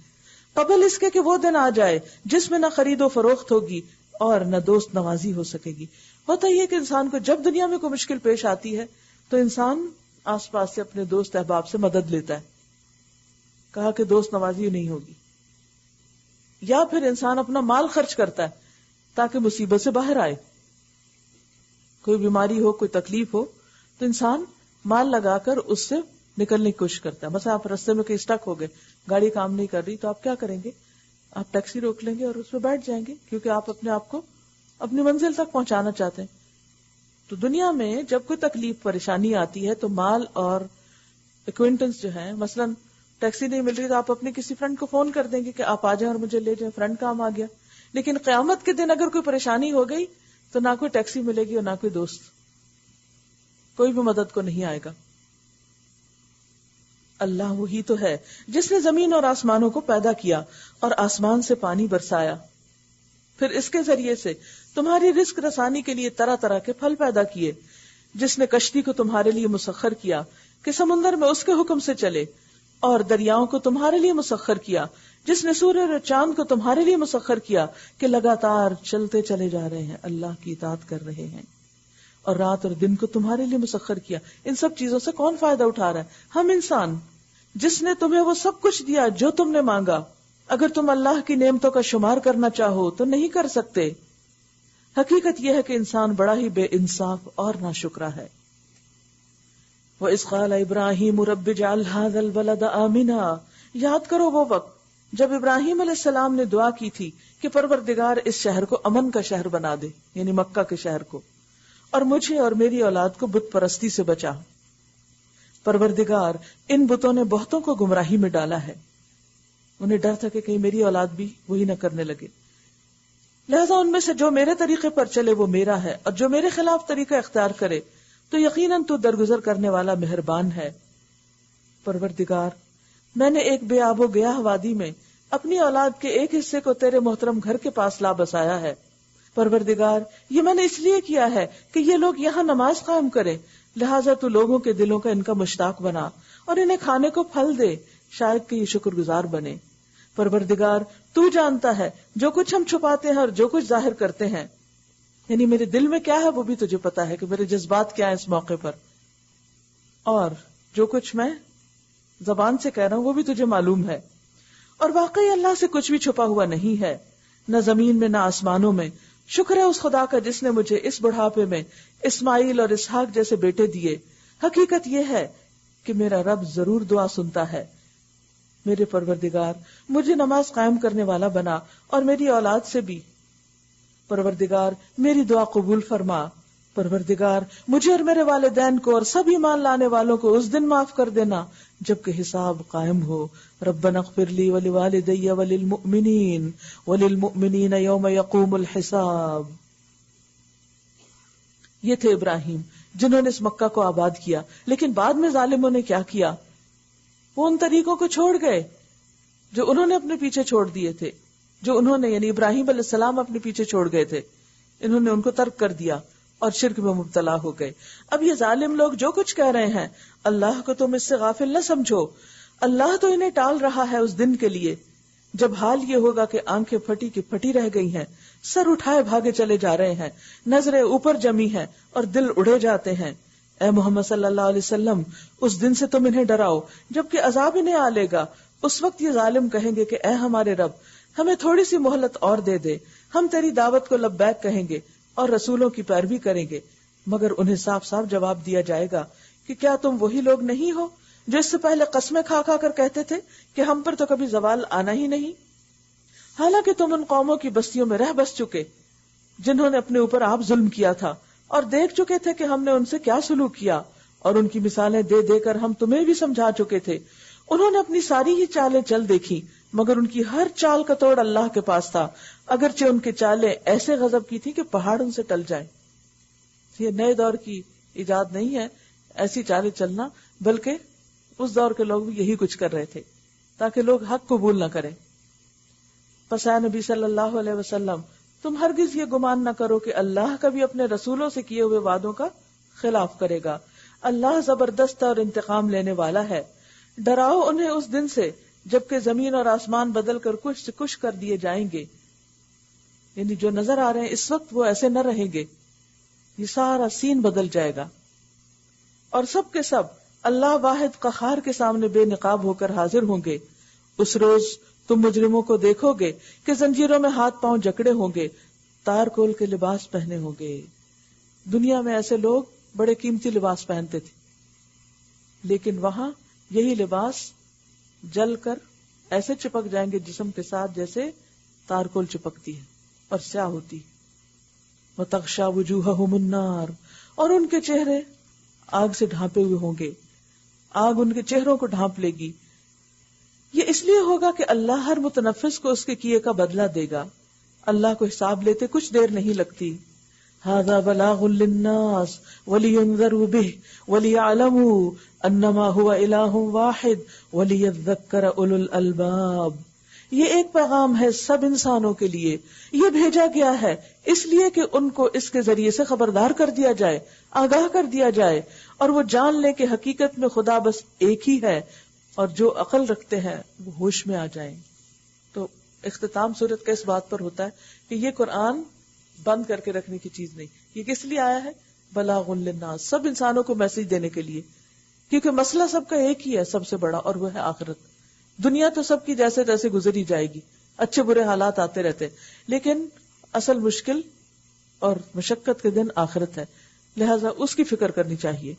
قبل اس کے کہ وہ دن آ جائے جس میں نہ خرید و فروخت ہوگی اور نہ دوست نوازی ہو سکے گی. ہوتا یہ کہ انسان کو جب دنیا میں کوئی مشکل پیش آتی ہے تو انسان آس پاس سے اپنے دوست احباب سے مدد لیتا ہے. کہا کہ دوست نوازی نہیں ہوگی، یا پھر انسان اپنا مال خرچ کرتا ہے تاکہ مصیبت سے باہر آئے. کوئی بیماری ہو، کوئی تکلیف ہو تو انسان مال لگا کر اس سے نکلنے کی کوشش کرتا ہے. مثلا آپ رستے میں کہیں اسٹک ہو گئے، گاڑی کام نہیں کر رہی، تو آپ کیا کریں گے؟ آپ ٹیکسی روک لیں گے اور اس پہ بیٹھ جائیں گے، کیونکہ آپ اپنے آپ کو اپنی منزل تک پہنچانا چاہتے ہیں. تو دنیا میں جب کوئی تکلیف پریشانی آتی ہے تو مال اور ایکوینٹنس جو ہیں، مثلا ٹیکسی نہیں مل رہی تو آپ اپنے کسی فرینڈ کو فون کر دیں گے کہ آپ آ جائیں اور مجھے لے جائیں، فرینڈ کام آ گیا. لیکن قیامت کے دن اگر کوئی پریشانی ہو گئی تو نہ کوئی ٹیکسی ملے گی اور نہ کوئی دوست، کوئی بھی مدد کو نہیں آئے گا. اللہ وہی تو ہے جس نے زمین اور آسمانوں کو پیدا کیا اور آسمان سے پانی برسایا، پھر اس کے ذریعے سے تمہاری رزق رسانی کے لیے طرح طرح کے پھل پیدا کیے، جس نے کشتی کو تمہارے لیے مسخر کیا کہ سمندر میں اس کے حکم سے چلے، اور دریاؤں کو تمہارے لیے مسخر کیا، جس نے سورج اور چاند کو تمہارے لیے مسخر کیا کہ لگاتار چلتے چلے جا رہے ہیں، اللہ کی اطاعت کر رہے ہیں، اور رات اور دن کو تمہارے لیے مسخر کیا. ان سب چیزوں سے کون فائدہ اٹھا رہا ہے؟ ہم انسان. جس نے تمہیں وہ سب کچھ دیا جو تم نے مانگا. اگر تم اللہ کی نعمتوں کا شمار کرنا چاہو تو نہیں کر سکتے. حقیقت یہ ہے کہ انسان بڑا ہی بے انصاف اور ناشکرا ہے. وَإِذْ قَالَ إِبْرَاهِيمُ رَبِّ اجْعَلْ هَٰذَا الْبَلَدَ آمِنًا، یاد کرو وہ وقت جب ابراہیم علیہ السلام نے دعا کی تھی کہ پروردگار اس شہر کو امن کا شہر بنا دے، یعنی مکہ کے شہر کو، اور مجھے اور میری اولاد کو بت پرستی سے بچا. پروردگار ان بتوں نے بہتوں کو گمراہی میں ڈالا ہے، انہیں ڈر تھا کہ کہیں میری اولاد بھی وہی نہ کرنے لگے، لہذا ان میں سے جو میرے طریقے پر چلے وہ میرا ہے، اور جو میرے خلاف طریقہ اختیار کرے تو یقیناً تو درگزر کرنے والا مہربان ہے. پروردگار میں نے ایک بے آب و گیاہ وادی میں اپنی اولاد کے ایک حصے کو تیرے محترم گھر کے پاس لا بسایا ہے. پروردگار یہ میں نے اس لیے کیا ہے کہ یہ لوگ یہاں نماز قائم کریں، لہٰذا تو لوگوں کے دلوں کا ان کا مشتاق بنا اور انہیں کھانے کو پھل دے، شاید کہ یہ شکر گزار بنے. پروردگار تو جانتا ہے جو کچھ ہم چھپاتے ہیں اور جو کچھ ظاہر کرتے ہیں، یعنی میرے دل میں کیا ہے وہ بھی تجھے پتا ہے کہ میرے جذبات کیا ہیں اس موقع پر، اور جو کچھ میں زبان سے کہہ رہا ہوں وہ بھی تجھے معلوم ہے. اور واقعی اللہ سے کچھ بھی چھپا ہوا نہیں ہے، نہ زمین میں نہ آسمانوں میں. شکر ہے اس خدا کا جس نے مجھے اس بڑھاپے میں اسماعیل اور اسحاق جیسے بیٹے دیے. حقیقت یہ ہے کہ میرا رب ضرور دعا سنتا ہے. میرے پروردگار مجھے نماز قائم کرنے والا بنا اور میری اولاد سے بھی. پروردگار میری دعا قبول فرما. پروردگار مجھے اور میرے والدین کو اور سب ایمان لانے والوں کو اس دن معاف کر دینا جبکہ حساب قائم ہو. ربنا اغفر لی ولوالدی وللمؤمنین یوم یقوم الحساب. یہ تھے ابراہیم جنہوں نے اس مکہ کو آباد کیا، لیکن بعد میں ظالموں نے کیا کیا؟ وہ ان طریقوں کو چھوڑ گئے جو انہوں نے اپنے پیچھے چھوڑ دیے تھے، جو انہوں نے یعنی ابراہیم علیہ السلام اپنے پیچھے چھوڑ گئے تھے. انہوں نے ان کو ترک کر دیا اور شرک میں مبتلا ہو گئے. اب یہ ظالم لوگ جو کچھ کہہ رہے ہیں اللہ کو تم اس سے غافل نہ سمجھو. اللہ تو انہیں ٹال رہا ہے اس دن کے لیے جب حال یہ ہوگا کہ آنکھیں پھٹی کی پھٹی رہ گئی ہیں، سر اٹھائے بھاگے چلے جا رہے ہیں، نظریں اوپر جمی ہیں اور دل اڑے جاتے ہیں، اے محمد صلی اللہ علیہ وسلم اس دن سے تم انہیں ڈراؤ جبکہ عذاب انہیں آ لے گا۔ اس وقت یہ ظالم کہیں گے کہ اے ہمارے رب ہمیں تھوڑی سی مہلت اور دے دے، ہم تیری دعوت کو لبیک کہیں گے اور رسولوں کی پیروی کریں گے، مگر انہیں صاف صاف جواب دیا جائے گا کہ کیا تم وہی لوگ نہیں ہو جو اس سے پہلے قسمیں کھا کھا کر کہتے تھے کہ ہم پر تو کبھی زوال آنا ہی نہیں، حالانکہ تم ان قوموں کی بستیوں میں رہ بس چکے جنہوں نے اپنے اوپر آپ ظلم کیا تھا، اور دیکھ چکے تھے کہ ہم نے ان سے کیا سلوک کیا، اور ان کی مثالیں دے دے کر ہم تمہیں بھی سمجھا چکے تھے۔ انہوں نے اپنی ساری ہی چالیں چل دیکھی، مگر ان کی ہر چال کا توڑ اللہ کے پاس تھا، اگرچہ ان کی چالیں ایسے غضب کی تھی کہ پہاڑ ان سے ٹل جائے۔ یہ نئے دور کی ایجاد نہیں ہے ایسی چالیں چلنا، بلکہ اس دور کے لوگ بھی یہی کچھ کر رہے تھے تاکہ لوگ حق قبول نہ کریں۔ پس اے نبی صلی اللہ علیہ وسلم تم ہرگز یہ گمان نہ کرو کہ اللہ کبھی اپنے رسولوں سے کیے ہوئے وعدوں کا خلاف کرے گا، اللہ زبردست اور انتقام لینے والا ہے۔ ڈراؤ انہیں اس دن سے جبکہ زمین اور آسمان بدل کر کچھ سے کچھ کر دیے جائیں گے، یعنی جو نظر آ رہے ہیں اس وقت وہ ایسے نہ رہیں گے، یہ سارا سین بدل جائے گا، اور سب کے سب اللہ واحد قہار کے سامنے بے نقاب ہو کر حاضر ہوں گے۔ اس روز تم مجرموں کو دیکھو گے کہ زنجیروں میں ہاتھ پاؤں جکڑے ہوں گے، تار کول کے لباس پہنے ہوں گے۔ دنیا میں ایسے لوگ بڑے قیمتی لباس پہنتے تھے، لیکن وہاں یہی لباس جل کر ایسے چپک جائیں گے جسم کے ساتھ جیسے تار کول چپکتی ہے اور سیاہ ہوتی ہے۔ وَتَغْشَى وُجُوهَهُمُ النَّارُ، اور ان کے چہرے آگ سے ڈھانپے ہوئے ہوں گے، آگ ان کے چہروں کو ڈھانپ لے گی۔ یہ اس لیے ہوگا کہ اللہ ہر متنفس کو اس کے کیے کا بدلہ دے گا، اللہ کو حساب لیتے کچھ دیر نہیں لگتی۔ هَذَا بَلَاغٌ لِلنَّاسِ وَلِيُنذَرُوا بِهِ وَلِيَعْلَمُوا أَنَّمَا هُوَ إِلَٰهٌ وَاحِدٌ وَلِيَذَّكَّرَ أُولُو الْأَلْبَابِ، یہ ایک پیغام ہے سب انسانوں کے لیے، یہ بھیجا گیا ہے اس لیے کہ ان کو اس کے ذریعے سے خبردار کر دیا جائے، آگاہ کر دیا جائے، اور وہ جان لے کہ حقیقت میں خدا بس ایک ہی ہے، اور جو عقل رکھتے ہیں وہ ہوش میں آ جائیں۔ تو اختتام سورت کا اس بات پر ہوتا ہے کہ یہ قرآن بند کر کے رکھنے کی چیز نہیں، یہ کس لیے آیا ہے؟ بلاغ للناس، سب انسانوں کو میسج دینے کے لیے، کیونکہ مسئلہ سب کا ایک ہی ہے سب سے بڑا، اور وہ ہے آخرت۔ دنیا تو سب کی جیسے تیسے گزری جائے گی، اچھے برے حالات آتے رہتے، لیکن اصل مشکل اور مشقت کے دن آخرت ہے، لہذا اس کی فکر کرنی چاہیے۔